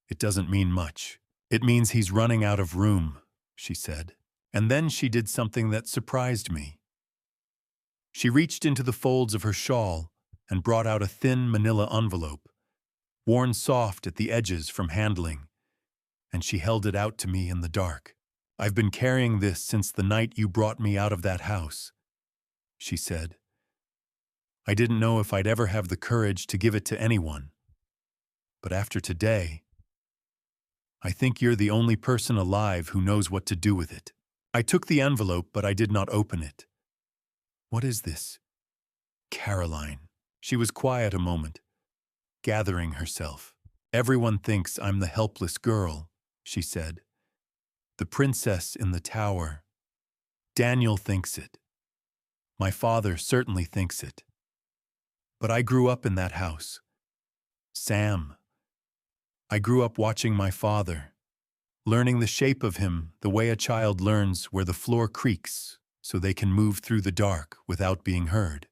It doesn't mean much. It means he's running out of room, she said. And then she did something that surprised me. She reached into the folds of her shawl and brought out a thin manila envelope, worn soft at the edges from handling, and she held it out to me in the dark. I've been carrying this since the night you brought me out of that house, she said. I didn't know if I'd ever have the courage to give it to anyone. But after today, I think you're the only person alive who knows what to do with it. I took the envelope, but I did not open it. What is this? Caroline. She was quiet a moment, gathering herself. Everyone thinks I'm the helpless girl, she said. The princess in the tower. Daniel thinks it. My father certainly thinks it. But I grew up in that house. Sam. I grew up watching my father, learning the shape of him the way a child learns where the floor creaks so they can move through the dark without being heard.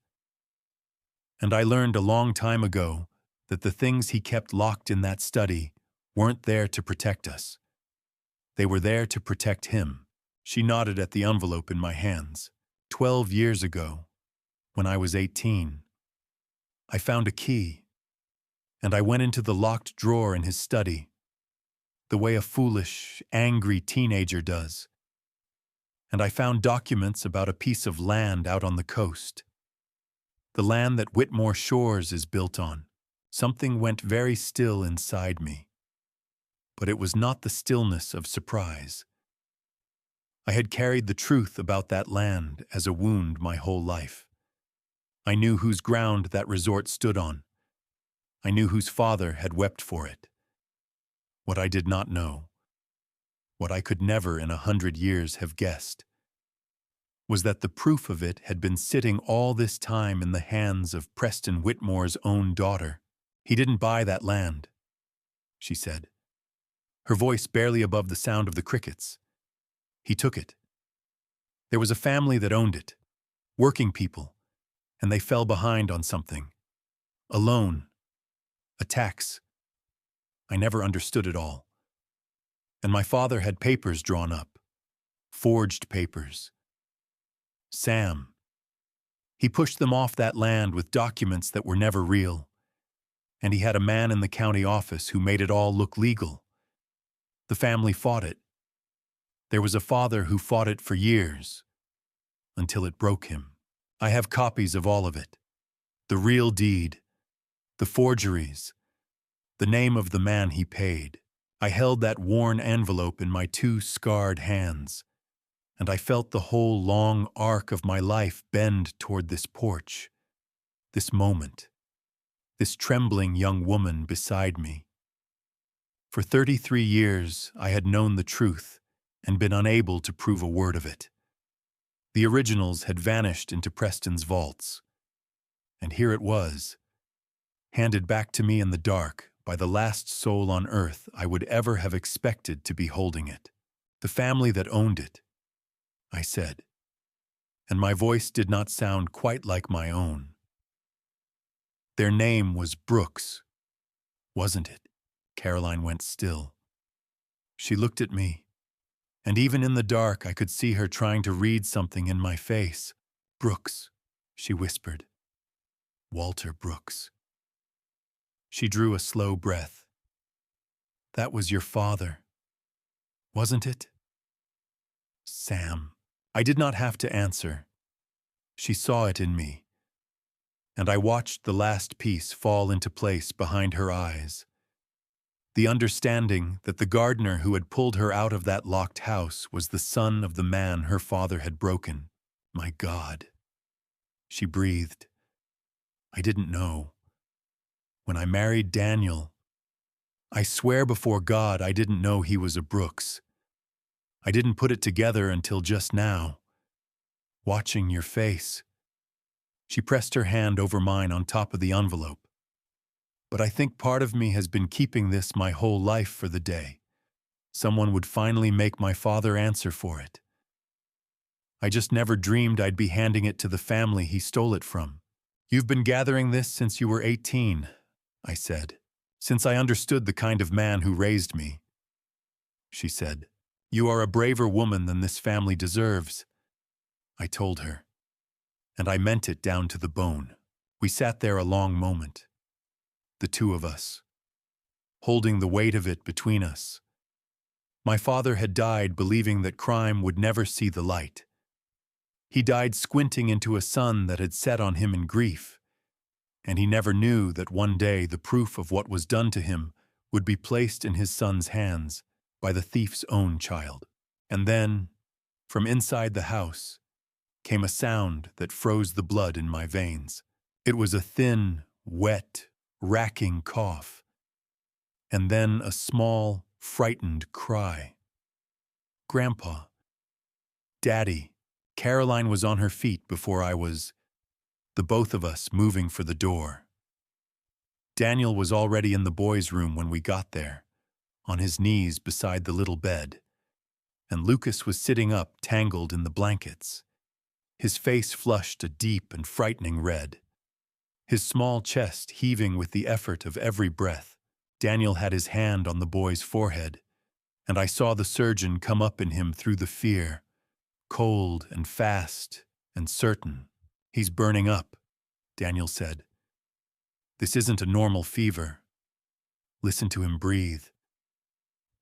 And I learned a long time ago that the things he kept locked in that study weren't there to protect us. They were there to protect him. She nodded at the envelope in my hands. 12 years ago, when I was 18, I found a key, and I went into the locked drawer in his study, the way a foolish, angry teenager does. And I found documents about a piece of land out on the coast, the land that Whitmore Shores is built on. Something went very still inside me, but it was not the stillness of surprise. I had carried the truth about that land as a wound my whole life. I knew whose ground that resort stood on. I knew whose father had wept for it. What I did not know, what I could never in 100 years have guessed, was that the proof of it had been sitting all this time in the hands of Preston Whitmore's own daughter. He didn't buy that land, she said, her voice barely above the sound of the crickets. He took it. There was a family that owned it, working people, and they fell behind on something. A loan. A tax. I never understood it all. And my father had papers drawn up. Forged papers. Sam. He pushed them off that land with documents that were never real. And he had a man in the county office who made it all look legal. The family fought it. There was a father who fought it for years, until it broke him. I have copies of all of it. The real deed, the forgeries, the name of the man he paid. I held that worn envelope in my two scarred hands, and I felt the whole long arc of my life bend toward this porch, this moment, this trembling young woman beside me. For 33 years, I had known the truth and been unable to prove a word of it. The originals had vanished into Preston's vaults. And here it was, handed back to me in the dark by the last soul on earth I would ever have expected to be holding it. The family that owned it, I said. And my voice did not sound quite like my own. Their name was Brooks, wasn't it? Caroline went still. She looked at me, and even in the dark I could see her trying to read something in my face. Brooks, she whispered. Walter Brooks. She drew a slow breath. That was your father, wasn't it? Sam. I did not have to answer. She saw it in me, and I watched the last piece fall into place behind her eyes. The understanding that the gardener who had pulled her out of that locked house was the son of the man her father had broken. My God. She breathed. I didn't know. When I married Daniel, I swear before God I didn't know he was a Brooks. I didn't put it together until just now. Watching your face. She pressed her hand over mine on top of the envelope. But I think part of me has been keeping this my whole life for the day. Someone would finally make my father answer for it. I just never dreamed I'd be handing it to the family he stole it from. You've been gathering this since you were 18, I said. Since I understood the kind of man who raised me. She said, you are a braver woman than this family deserves. I told her. And I meant it down to the bone. We sat there a long moment. The two of us, holding the weight of it between us. My father had died believing that crime would never see the light. He died squinting into a sun that had set on him in grief, and he never knew that one day the proof of what was done to him would be placed in his son's hands by the thief's own child. And then, from inside the house, came a sound that froze the blood in my veins. It was a thin, wet, racking cough, and then a small, frightened cry. Grandpa. Daddy. Caroline was on her feet before I was, the both of us moving for the door. Daniel was already in the boys' room when we got there, on his knees beside the little bed, and Lucas was sitting up, tangled in the blankets, his face flushed a deep and frightening red. His small chest heaving with the effort of every breath. Daniel had his hand on the boy's forehead, and I saw the surgeon come up in him through the fear, cold and fast and certain. He's burning up, Daniel said. This isn't a normal fever. Listen to him breathe.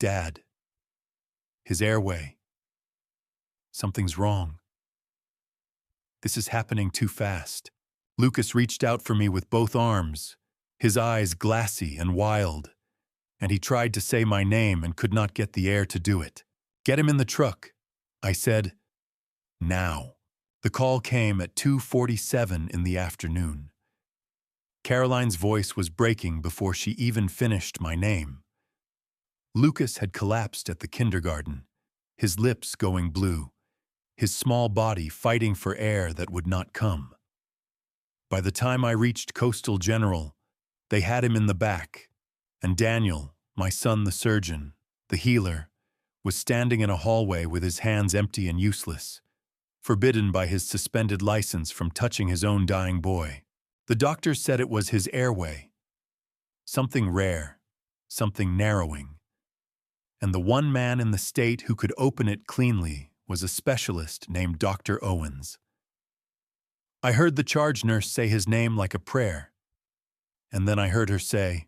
Dad. His airway. Something's wrong. This is happening too fast. Lucas reached out for me with both arms, his eyes glassy and wild, and he tried to say my name and could not get the air to do it. Get him in the truck, I said. Now. The call came at 2:47 in the afternoon. Caroline's voice was breaking before she even finished my name. Lucas had collapsed at the kindergarten, his lips going blue, his small body fighting for air that would not come. By the time I reached Coastal General, they had him in the back, and Daniel, my son the surgeon, the healer, was standing in a hallway with his hands empty and useless, forbidden by his suspended license from touching his own dying boy. The doctors said it was his airway, something rare, something narrowing. And the one man in the state who could open it cleanly was a specialist named Dr. Owens. I heard the charge nurse say his name like a prayer, and then I heard her say,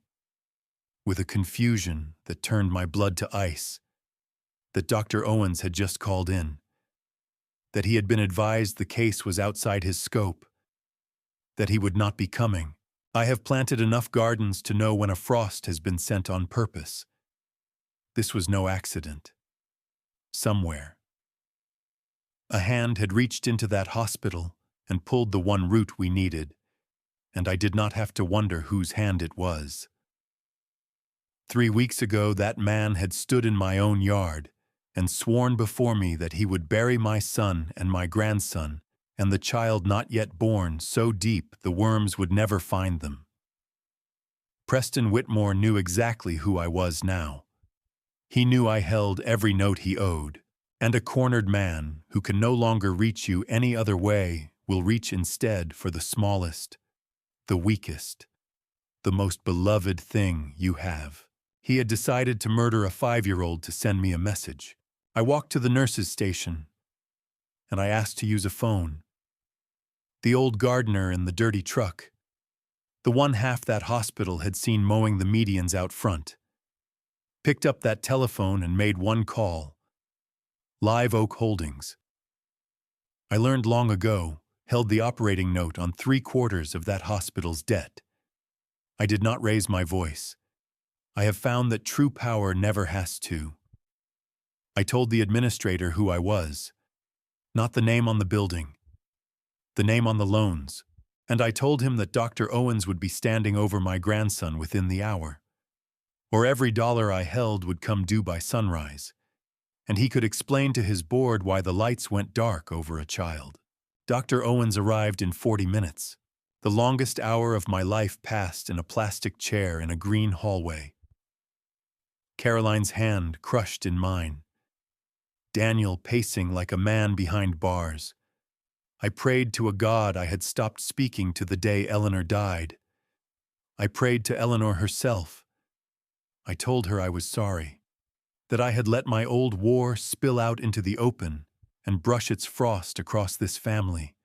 with a confusion that turned my blood to ice, that Dr. Owens had just called in, that he had been advised the case was outside his scope, that he would not be coming. I have planted enough gardens to know when a frost has been sent on purpose. This was no accident. Somewhere, a hand had reached into that hospital and pulled the one root we needed, and I did not have to wonder whose hand it was. 3 weeks ago, that man had stood in my own yard and sworn before me that he would bury my son and my grandson and the child not yet born so deep the worms would never find them. Preston Whitmore knew exactly who I was now. He knew I held every note he owed, and a cornered man who can no longer reach you any other way will reach instead for the smallest, the weakest, the most beloved thing you have. He had decided to murder a 5-year-old to send me a message. I walked to the nurse's station, and I asked to use a phone. The old gardener in the dirty truck, the one half that hospital had seen mowing the medians out front, picked up that telephone and made one call. Live Oak Holdings. I learned long ago, held the operating note on 3/4 of that hospital's debt. I did not raise my voice. I have found that true power never has to. I told the administrator who I was, not the name on the building, the name on the loans, and I told him that Dr. Owens would be standing over my grandson within the hour, or every dollar I held would come due by sunrise, and he could explain to his board why the lights went dark over a child. Dr. Owens arrived in 40 minutes. The longest hour of my life passed in a plastic chair in a green hallway. Caroline's hand crushed in mine. Daniel pacing like a man behind bars. I prayed to a God I had stopped speaking to the day Eleanor died. I prayed to Eleanor herself. I told her I was sorry, that I had let my old war spill out into the open and brush its frost across this family,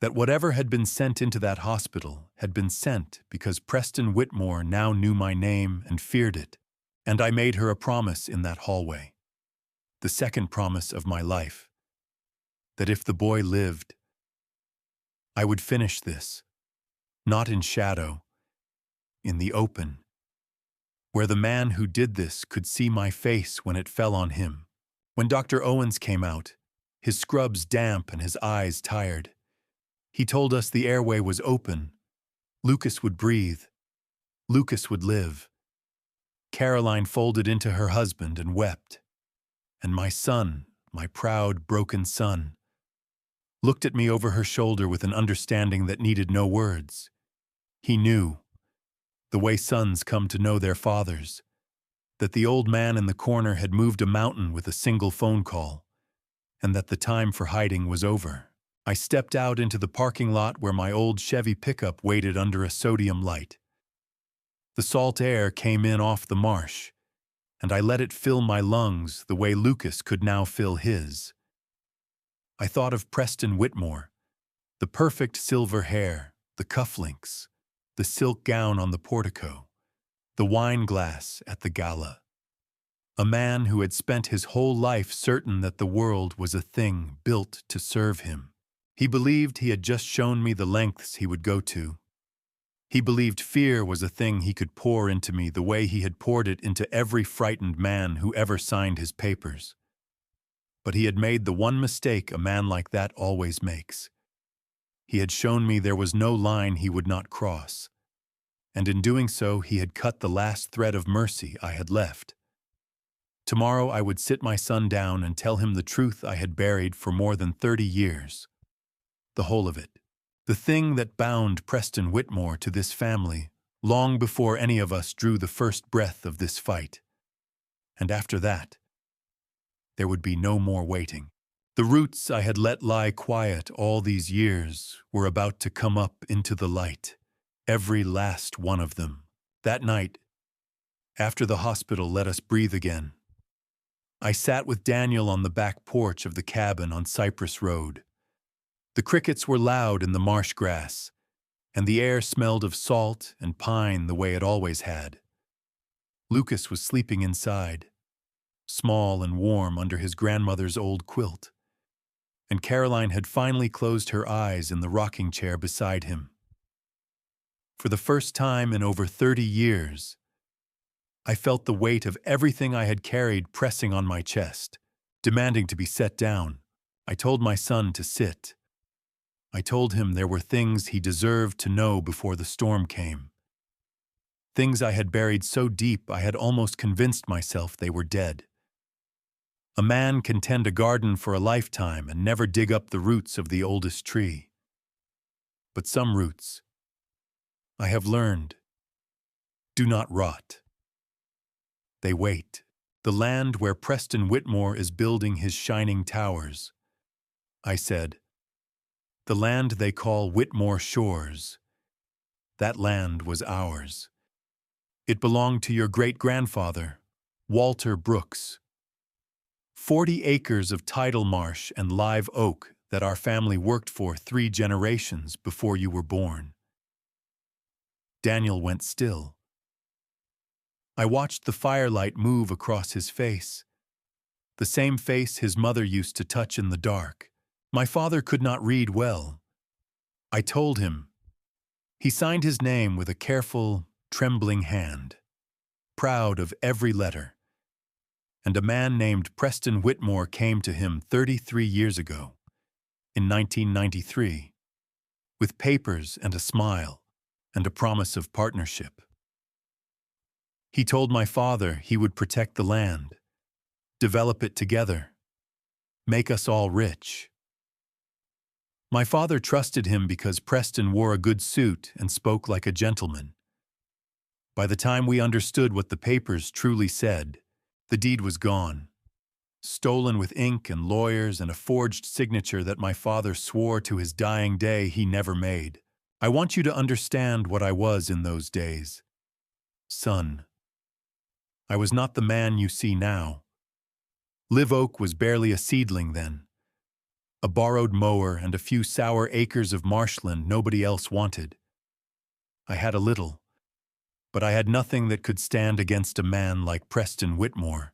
that whatever had been sent into that hospital had been sent because Preston Whitmore now knew my name and feared it, and I made her a promise in that hallway, the second promise of my life, that if the boy lived, I would finish this, not in shadow, in the open, where the man who did this could see my face when it fell on him. When Dr. Owens came out, his scrubs damp and his eyes tired, he told us the airway was open. Lucas would breathe. Lucas would live. Caroline folded into her husband and wept. And my son, my proud, broken son, looked at me over her shoulder with an understanding that needed no words. He knew, the way sons come to know their fathers, that the old man in the corner had moved a mountain with a single phone call, and that the time for hiding was over. I stepped out into the parking lot where my old Chevy pickup waited under a sodium light. The salt air came in off the marsh, and I let it fill my lungs the way Lucas could now fill his. I thought of Preston Whitmore, the perfect silver hair, the cufflinks, the silk gown on the portico, the wine glass at the gala. A man who had spent his whole life certain that the world was a thing built to serve him. He believed he had just shown me the lengths he would go to. He believed fear was a thing he could pour into me the way he had poured it into every frightened man who ever signed his papers. But he had made the one mistake a man like that always makes. He had shown me there was no line he would not cross, and in doing so he had cut the last thread of mercy I had left. Tomorrow I would sit my son down and tell him the truth I had buried for more than 30 years. The whole of it. The thing that bound Preston Whitmore to this family long before any of us drew the first breath of this fight. And after that, there would be no more waiting. The roots I had let lie quiet all these years were about to come up into the light, every last one of them. That night, after the hospital let us breathe again, I sat with Daniel on the back porch of the cabin on Cypress Road. The crickets were loud in the marsh grass, and the air smelled of salt and pine the way it always had. Lucas was sleeping inside, small and warm under his grandmother's old quilt, and Caroline had finally closed her eyes in the rocking chair beside him. For the first time in over 30 years, I felt the weight of everything I had carried pressing on my chest, demanding to be set down. I told my son to sit. I told him there were things he deserved to know before the storm came. Things I had buried so deep I had almost convinced myself they were dead. A man can tend a garden for a lifetime and never dig up the roots of the oldest tree. But some roots, I have learned, do not rot. They wait. The land where Preston Whitmore is building his shining towers. I said, the land they call Whitmore Shores. That land was ours. It belonged to your great-grandfather, Walter Brooks. 40 acres of tidal marsh and live oak that our family worked for 3 generations before you were born. Daniel went still. I watched the firelight move across his face, the same face his mother used to touch in the dark. My father could not read well. I told him. He signed his name with a careful, trembling hand, proud of every letter. And a man named Preston Whitmore came to him 33 years ago, in 1993, with papers and a smile and a promise of partnership. He told my father he would protect the land, develop it together, make us all rich. My father trusted him because Preston wore a good suit and spoke like a gentleman. By the time we understood what the papers truly said, the deed was gone, stolen with ink and lawyers and a forged signature that my father swore to his dying day he never made. I want you to understand what I was in those days. Son, I was not the man you see now. Live Oak was barely a seedling then. A borrowed mower and a few sour acres of marshland nobody else wanted. I had a little, but I had nothing that could stand against a man like Preston Whitmore,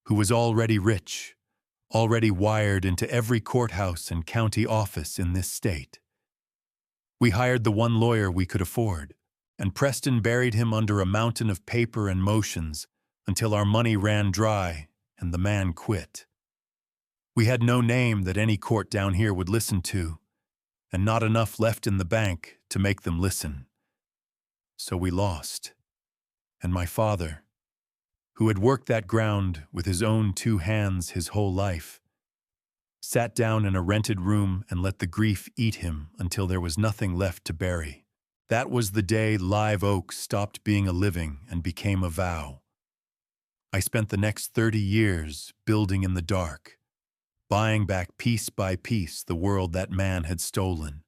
who was already rich, already wired into every courthouse and county office in this state. We hired the one lawyer we could afford, and Preston buried him under a mountain of paper and motions until our money ran dry and the man quit. We had no name that any court down here would listen to, and not enough left in the bank to make them listen. So we lost. And my father, who had worked that ground with his own 2 hands his whole life, sat down in a rented room and let the grief eat him until there was nothing left to bury. That was the day Live Oak stopped being a living and became a vow. I spent the next 30 years building in the dark, buying back piece by piece the world that man had stolen,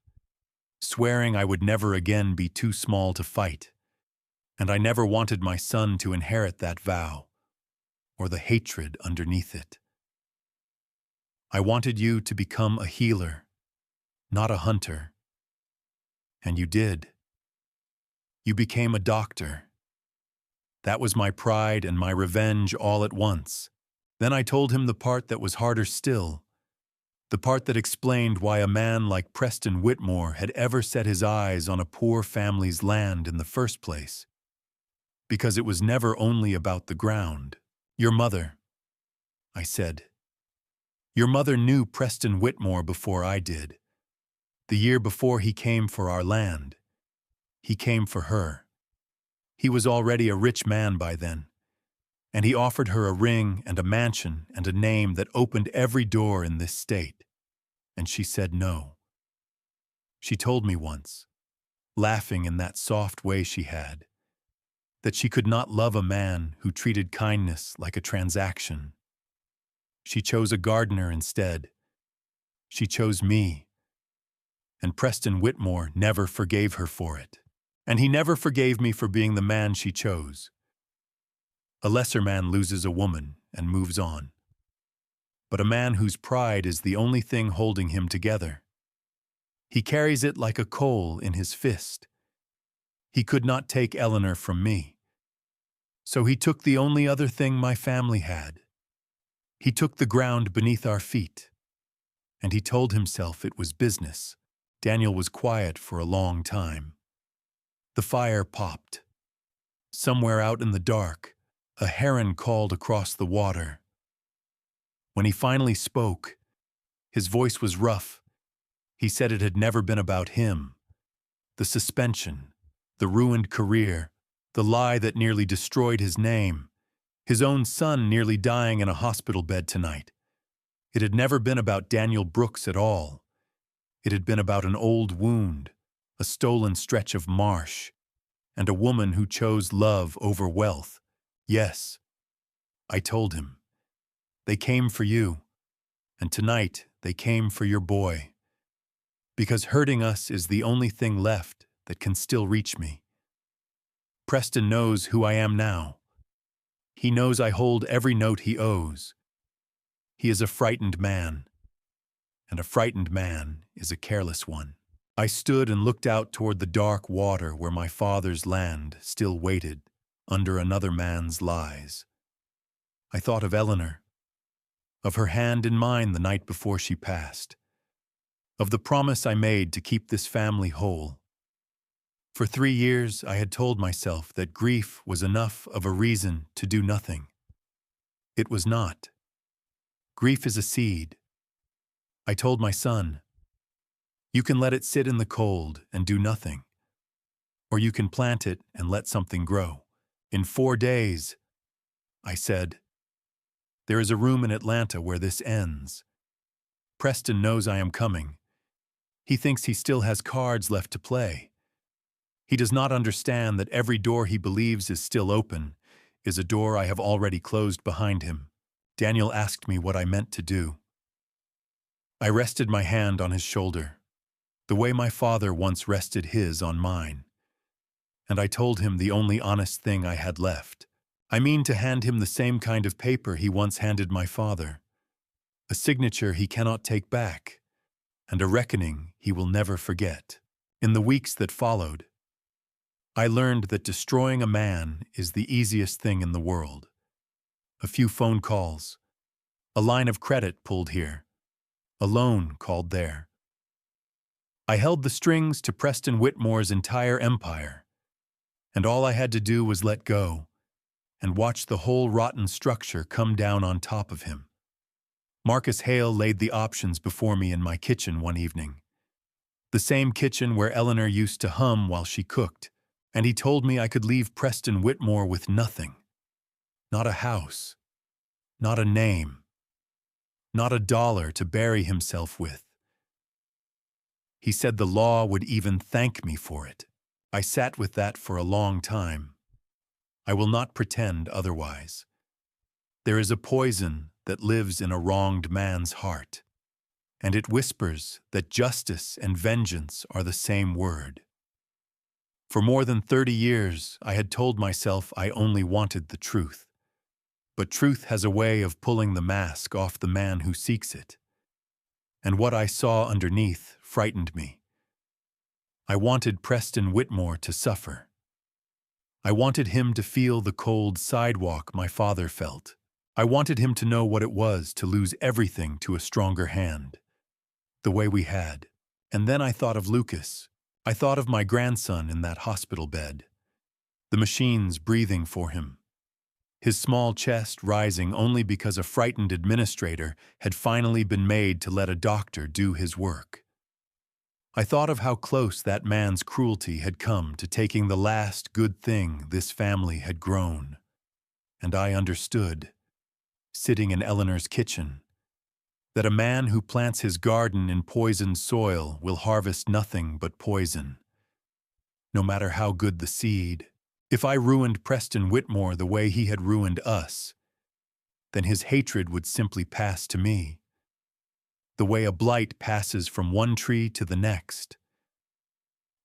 swearing I would never again be too small to fight, and I never wanted my son to inherit that vow, or the hatred underneath it. I wanted you to become a healer, not a hunter. And you did. You became a doctor. That was my pride and my revenge all at once. Then I told him the part that was harder still, the part that explained why a man like Preston Whitmore had ever set his eyes on a poor family's land in the first place. Because it was never only about the ground. Your mother, I said. Your mother knew Preston Whitmore before I did. The year before he came for our land, he came for her. He was already a rich man by then, and he offered her a ring and a mansion and a name that opened every door in this state. And she said no. She told me once, laughing in that soft way she had, that she could not love a man who treated kindness like a transaction. She chose a gardener instead, She chose me. And Preston Whitmore never forgave her for it. And he never forgave me for being the man she chose. A lesser man loses a woman and moves on. But a man whose pride is the only thing holding him together. He carries it like a coal in his fist. He could not take Eleanor from me. So he took the only other thing my family had. He took the ground beneath our feet. And he told himself it was business. Daniel was quiet for a long time. The fire popped. Somewhere out in the dark, a heron called across the water. When he finally spoke, his voice was rough. He said it had never been about him. The suspension, the ruined career, the lie that nearly destroyed his name, his own son nearly dying in a hospital bed tonight. It had never been about Daniel Brooks at all. It had been about an old wound, a stolen stretch of marsh, and a woman who chose love over wealth. Yes, I told him. They came for you, and tonight they came for your boy. Because hurting us is the only thing left that can still reach me. Preston knows who I am now. He knows I hold every note he owes. He is a frightened man, and a frightened man is a careless one. I stood and looked out toward the dark water where my father's land still waited under another man's lies. I thought of Eleanor, of her hand in mine the night before she passed, of the promise I made to keep this family whole. For 3 years I had told myself that grief was enough of a reason to do nothing. It was not. Grief is a seed. I told my son, you can let it sit in the cold and do nothing, or you can plant it and let something grow. In 4 days, I said, there is a room in Atlanta where this ends. Preston knows I am coming. He thinks he still has cards left to play. He does not understand that every door he believes is still open is a door I have already closed behind him. Daniel asked me what I meant to do. I rested my hand on his shoulder, the way my father once rested his on mine. And I told him the only honest thing I had left. I mean to hand him the same kind of paper he once handed my father, a signature he cannot take back, and a reckoning he will never forget. In the weeks that followed, I learned that destroying a man is the easiest thing in the world. A few phone calls, a line of credit pulled here, a loan called there. I held the strings to Preston Whitmore's entire empire, and all I had to do was let go and watch the whole rotten structure come down on top of him. Marcus Hale laid the options before me in my kitchen one evening, the same kitchen where Eleanor used to hum while she cooked, and he told me I could leave Preston Whitmore with nothing. Not a house, not a name, not $1 to bury himself with. He said the law would even thank me for it. I sat with that for a long time. I will not pretend otherwise. There is a poison that lives in a wronged man's heart, and it whispers that justice and vengeance are the same word. For more than 30 years, I had told myself I only wanted the truth. But truth has a way of pulling the mask off the man who seeks it. And what I saw underneath frightened me. I wanted Preston Whitmore to suffer. I wanted him to feel the cold sidewalk my father felt. I wanted him to know what it was to lose everything to a stronger hand, the way we had. And then I thought of Lucas. I thought of my grandson in that hospital bed, the machines breathing for him, his small chest rising only because a frightened administrator had finally been made to let a doctor do his work. I thought of how close that man's cruelty had come to taking the last good thing this family had grown. And I understood, sitting in Eleanor's kitchen, that a man who plants his garden in poisoned soil will harvest nothing but poison, no matter how good the seed. If I ruined Preston Whitmore the way he had ruined us, then his hatred would simply pass to me. the way a blight passes from one tree to the next.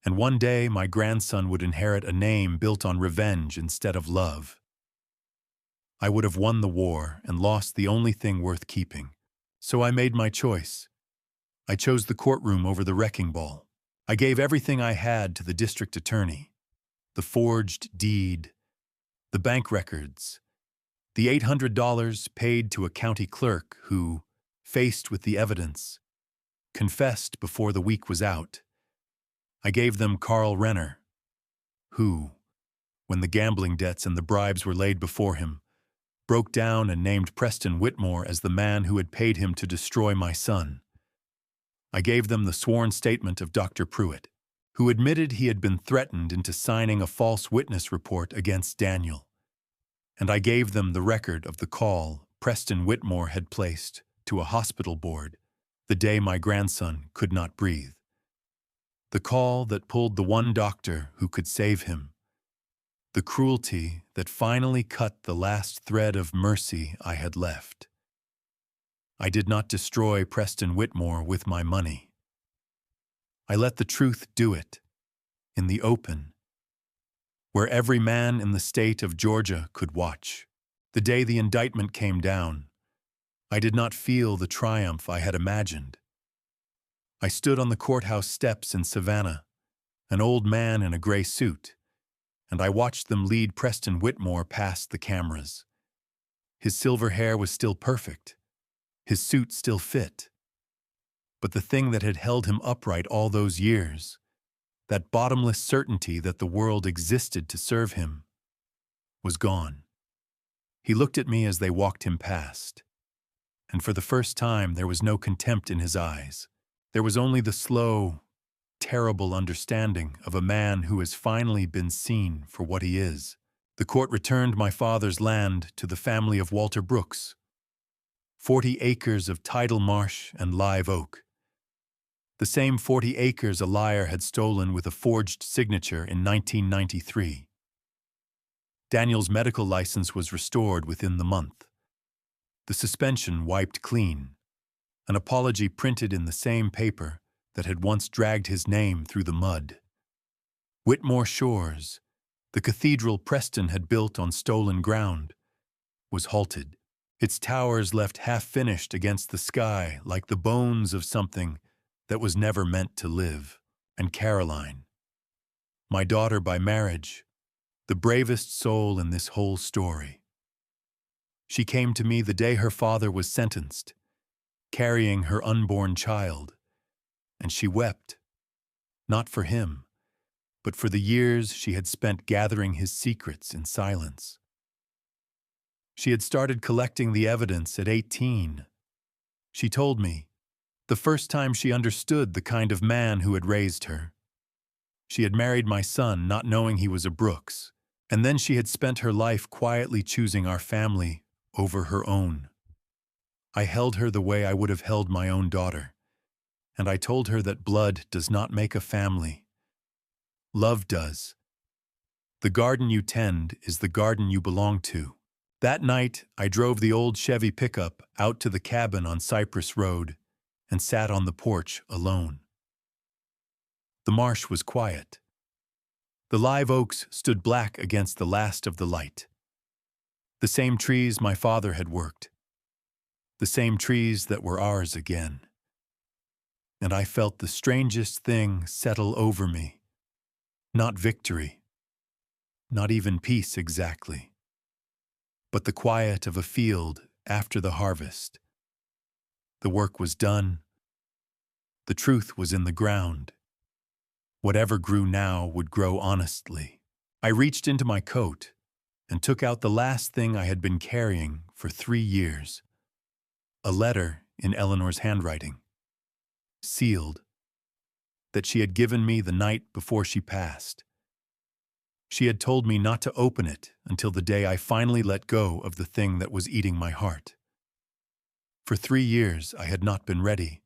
And one day my grandson would inherit a name built on revenge instead of love. I would have won the war and lost the only thing worth keeping. So I made my choice. I chose the courtroom over the wrecking ball. I gave everything I had to the district attorney. The forged deed, the bank records, the $800 paid to a county clerk who, faced with the evidence, confessed before the week was out. I gave them Carl Renner, who, when the gambling debts and the bribes were laid before him, broke down and named Preston Whitmore as the man who had paid him to destroy my son. I gave them the sworn statement of Dr. Pruitt, who admitted he had been threatened into signing a false witness report against Daniel. And I gave them the record of the call Preston Whitmore had placed to a hospital board the day my grandson could not breathe. The call that pulled the one doctor who could save him. The cruelty that finally cut the last thread of mercy I had left. I did not destroy Preston Whitmore with my money. I let the truth do it, in the open, where every man in the state of Georgia could watch. The day the indictment came down, I did not feel the triumph I had imagined. I stood on the courthouse steps in Savannah, an old man in a gray suit, and I watched them lead Preston Whitmore past the cameras. His silver hair was still perfect, his suit still fit. But the thing that had held him upright all those years, that bottomless certainty that the world existed to serve him, was gone. He looked at me as they walked him past, and for the first time there was no contempt in his eyes. There was only the slow, terrible understanding of a man who has finally been seen for what he is. The court returned my father's land to the family of Walter Brooks, 40 acres of tidal marsh and live oak. The same 40 acres a liar had stolen with a forged signature in 1993. Daniel's medical license was restored within the month. The suspension wiped clean. An apology printed in the same paper that had once dragged his name through the mud. Whitmore Shores, the cathedral Preston had built on stolen ground, was halted. Its towers left half-finished against the sky like the bones of something that was never meant to live. And Caroline, my daughter by marriage, the bravest soul in this whole story. She came to me the day her father was sentenced, carrying her unborn child, and she wept, not for him, but for the years she had spent gathering his secrets in silence. She had started collecting the evidence at 18. She told me, the first time she understood the kind of man who had raised her. She had married my son not knowing he was a Brooks, and then she had spent her life quietly choosing our family over her own. I held her the way I would have held my own daughter, and I told her that blood does not make a family. Love does. The garden you tend is the garden you belong to. That night, I drove the old Chevy pickup out to the cabin on Cypress Road and sat on the porch alone. The marsh was quiet. The live oaks stood black against the last of the light. The same trees my father had worked. The same trees that were ours again. And I felt the strangest thing settle over me. Not victory. Not even peace exactly. But the quiet of a field after the harvest. The work was done. The truth was in the ground. Whatever grew now would grow honestly. I reached into my coat and took out the last thing I had been carrying for 3 years. A letter in Eleanor's handwriting, sealed, that she had given me the night before she passed. She had told me not to open it until the day I finally let go of the thing that was eating my heart. For 3 years I had not been ready.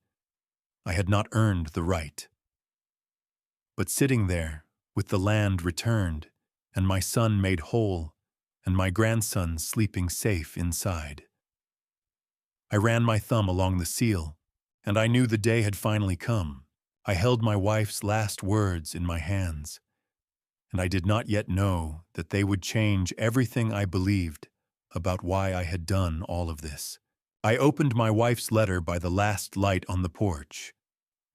I had not earned the right. But sitting there, with the land returned, and my son made whole, and my grandson sleeping safe inside, I ran my thumb along the seal, And I knew the day had finally come. I held my wife's last words in my hands, and I did not yet know that they would change everything I believed about why I had done all of this. I opened my wife's letter by the last light on the porch,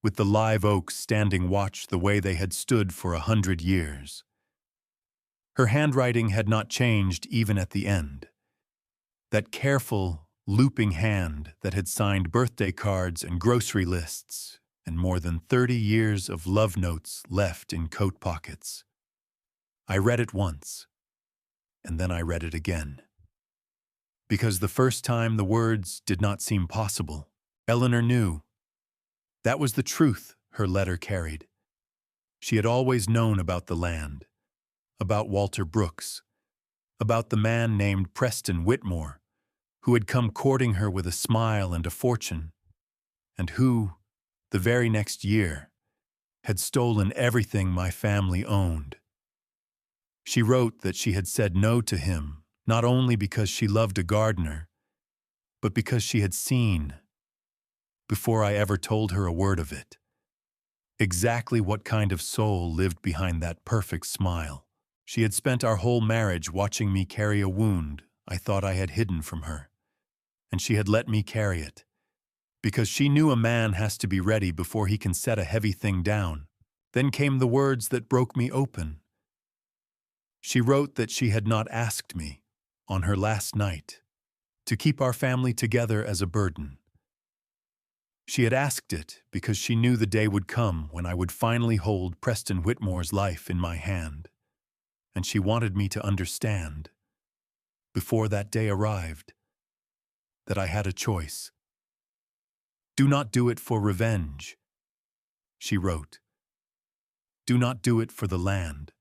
with the live oaks standing watch the way they had stood for 100 years. Her handwriting had not changed even at the end. That careful, looping hand that had signed birthday cards and grocery lists, and more than 30 years of love notes left in coat pockets. I read it once, and then I read it again. Because the first time the words did not seem possible. Eleanor knew. That was the truth her letter carried. She had always known about the land, about Walter Brooks, about the man named Preston Whitmore, who had come courting her with a smile and a fortune, and who, the very next year, had stolen everything my family owned. She wrote that she had said no to him, not only because she loved a gardener, but because she had seen, before I ever told her a word of it, exactly what kind of soul lived behind that perfect smile. She had spent our whole marriage watching me carry a wound I thought I had hidden from her, and she had let me carry it, because she knew a man has to be ready before he can set a heavy thing down. Then came the words that broke me open. She wrote that she had not asked me, on her last night, to keep our family together as a burden. She had asked it because she knew the day would come when I would finally hold Preston Whitmore's life in my hand, and she wanted me to understand, before that day arrived, that I had a choice. Do not do it for revenge, she wrote. Do not do it for the land,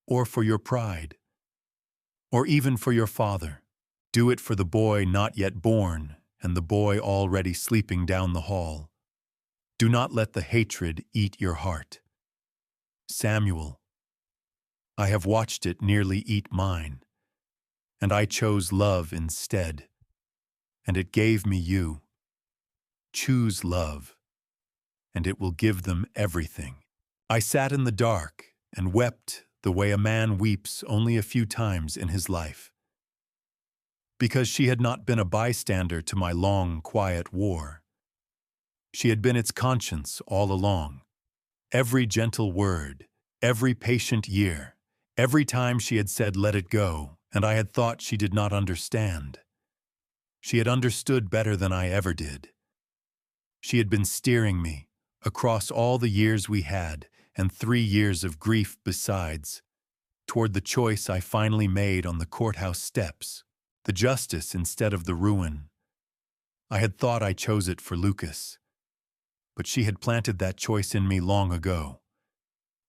or for your pride, or even for your father. Do it for the boy not yet born and the boy already sleeping down the hall. Do not let the hatred eat your heart. Samuel, I have watched it nearly eat mine, and I chose love instead, and it gave me you. Choose love, and it will give them everything. I sat in the dark and wept the way a man weeps only a few times in his life. Because she had not been a bystander to my long, quiet war. She had been its conscience all along. Every gentle word, every patient year, every time she had said let it go, and I had thought she did not understand. She had understood better than I ever did. She had been steering me, across all the years we had, and 3 years of grief besides, toward the choice I finally made on the courthouse steps, the justice instead of the ruin. I had thought I chose it for Lucas, but she had planted that choice in me long ago,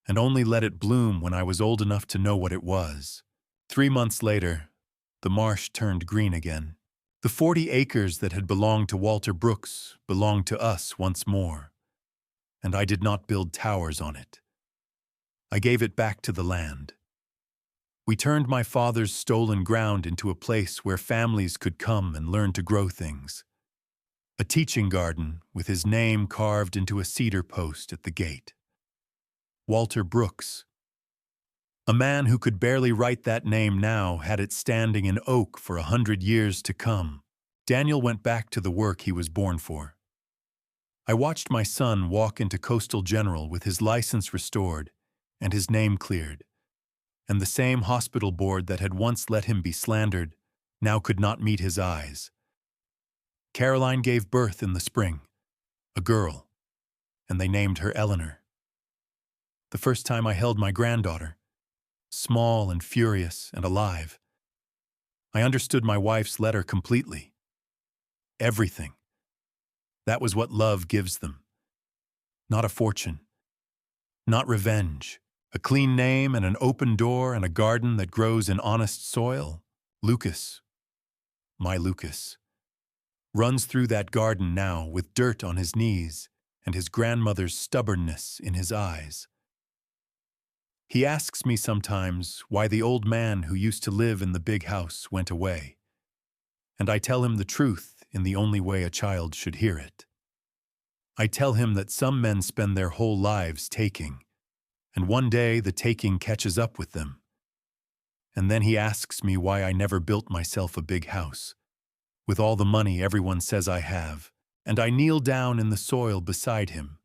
and only let it bloom when I was old enough to know what it was. 3 months later, the marsh turned green again. The 40 acres that had belonged to Walter Brooks belonged to us once more, and I did not build towers on it. I gave it back to the land. We turned my father's stolen ground into a place where families could come and learn to grow things. A teaching garden with his name carved into a cedar post at the gate. Walter Brooks. A man who could barely write that name now had it standing in oak for 100 years to come. Daniel went back to the work he was born for. I watched my son walk into Coastal General with his license restored and his name cleared, and the same hospital board that had once let him be slandered now could not meet his eyes. Caroline gave birth in the spring, a girl, and they named her Eleanor. The first time I held my granddaughter, small and furious and alive, I understood my wife's letter completely. Everything. That was what love gives them. Not a fortune. Not revenge. A clean name and an open door and a garden that grows in honest soil. Lucas, my Lucas, runs through that garden now with dirt on his knees and his grandmother's stubbornness in his eyes. He asks me sometimes why the old man who used to live in the big house went away, and I tell him the truth in the only way a child should hear it. I tell him that some men spend their whole lives taking, and one day the taking catches up with them. And then he asks me why I never built myself a big house, with all the money everyone says I have, and I kneel down in the soil beside him.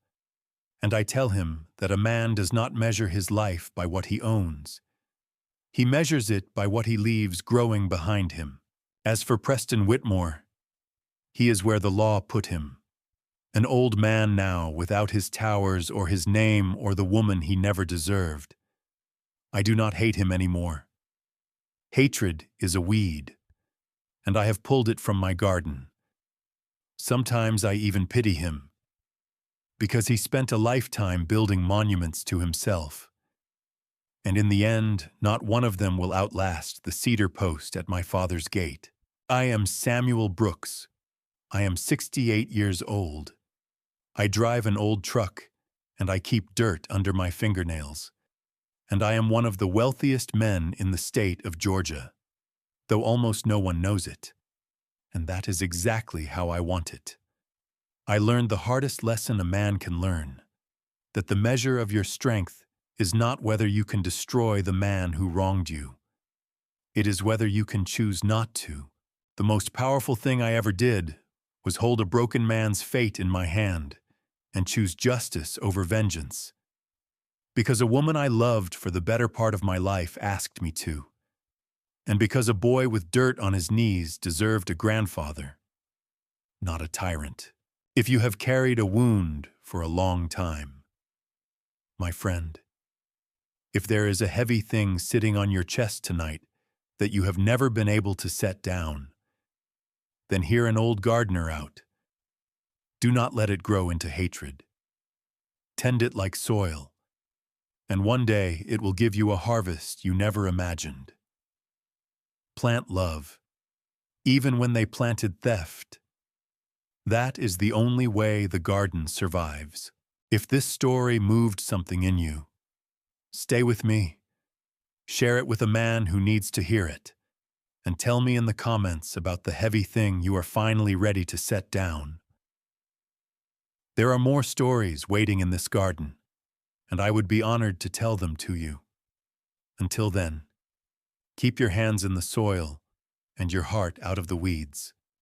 And I tell him that a man does not measure his life by what he owns. He measures it by what he leaves growing behind him. As for Preston Whitmore, he is where the law put him. An old man now, without his towers or his name or the woman he never deserved. I do not hate him anymore. Hatred is a weed, and I have pulled it from my garden. Sometimes I even pity him, because he spent a lifetime building monuments to himself. And in the end, not one of them will outlast the cedar post at my father's gate. I am Samuel Brooks. I am 68 years old. I drive an old truck, and I keep dirt under my fingernails. And I am one of the wealthiest men in the state of Georgia, though almost no one knows it. And that is exactly how I want it. I learned the hardest lesson a man can learn, that the measure of your strength is not whether you can destroy the man who wronged you. It is whether you can choose not to. The most powerful thing I ever did was hold a broken man's fate in my hand and choose justice over vengeance. Because a woman I loved for the better part of my life asked me to. And because a boy with dirt on his knees deserved a grandfather, not a tyrant. If you have carried a wound for a long time, my friend, if there is a heavy thing sitting on your chest tonight that you have never been able to set down, then hear an old gardener out. Do not let it grow into hatred. Tend it like soil, and one day it will give you a harvest you never imagined. Plant love, even when they planted theft. That is the only way the garden survives. If this story moved something in you, stay with me. Share it with a man who needs to hear it, and tell me in the comments about the heavy thing you are finally ready to set down. There are more stories waiting in this garden, and I would be honored to tell them to you. Until then, keep your hands in the soil and your heart out of the weeds.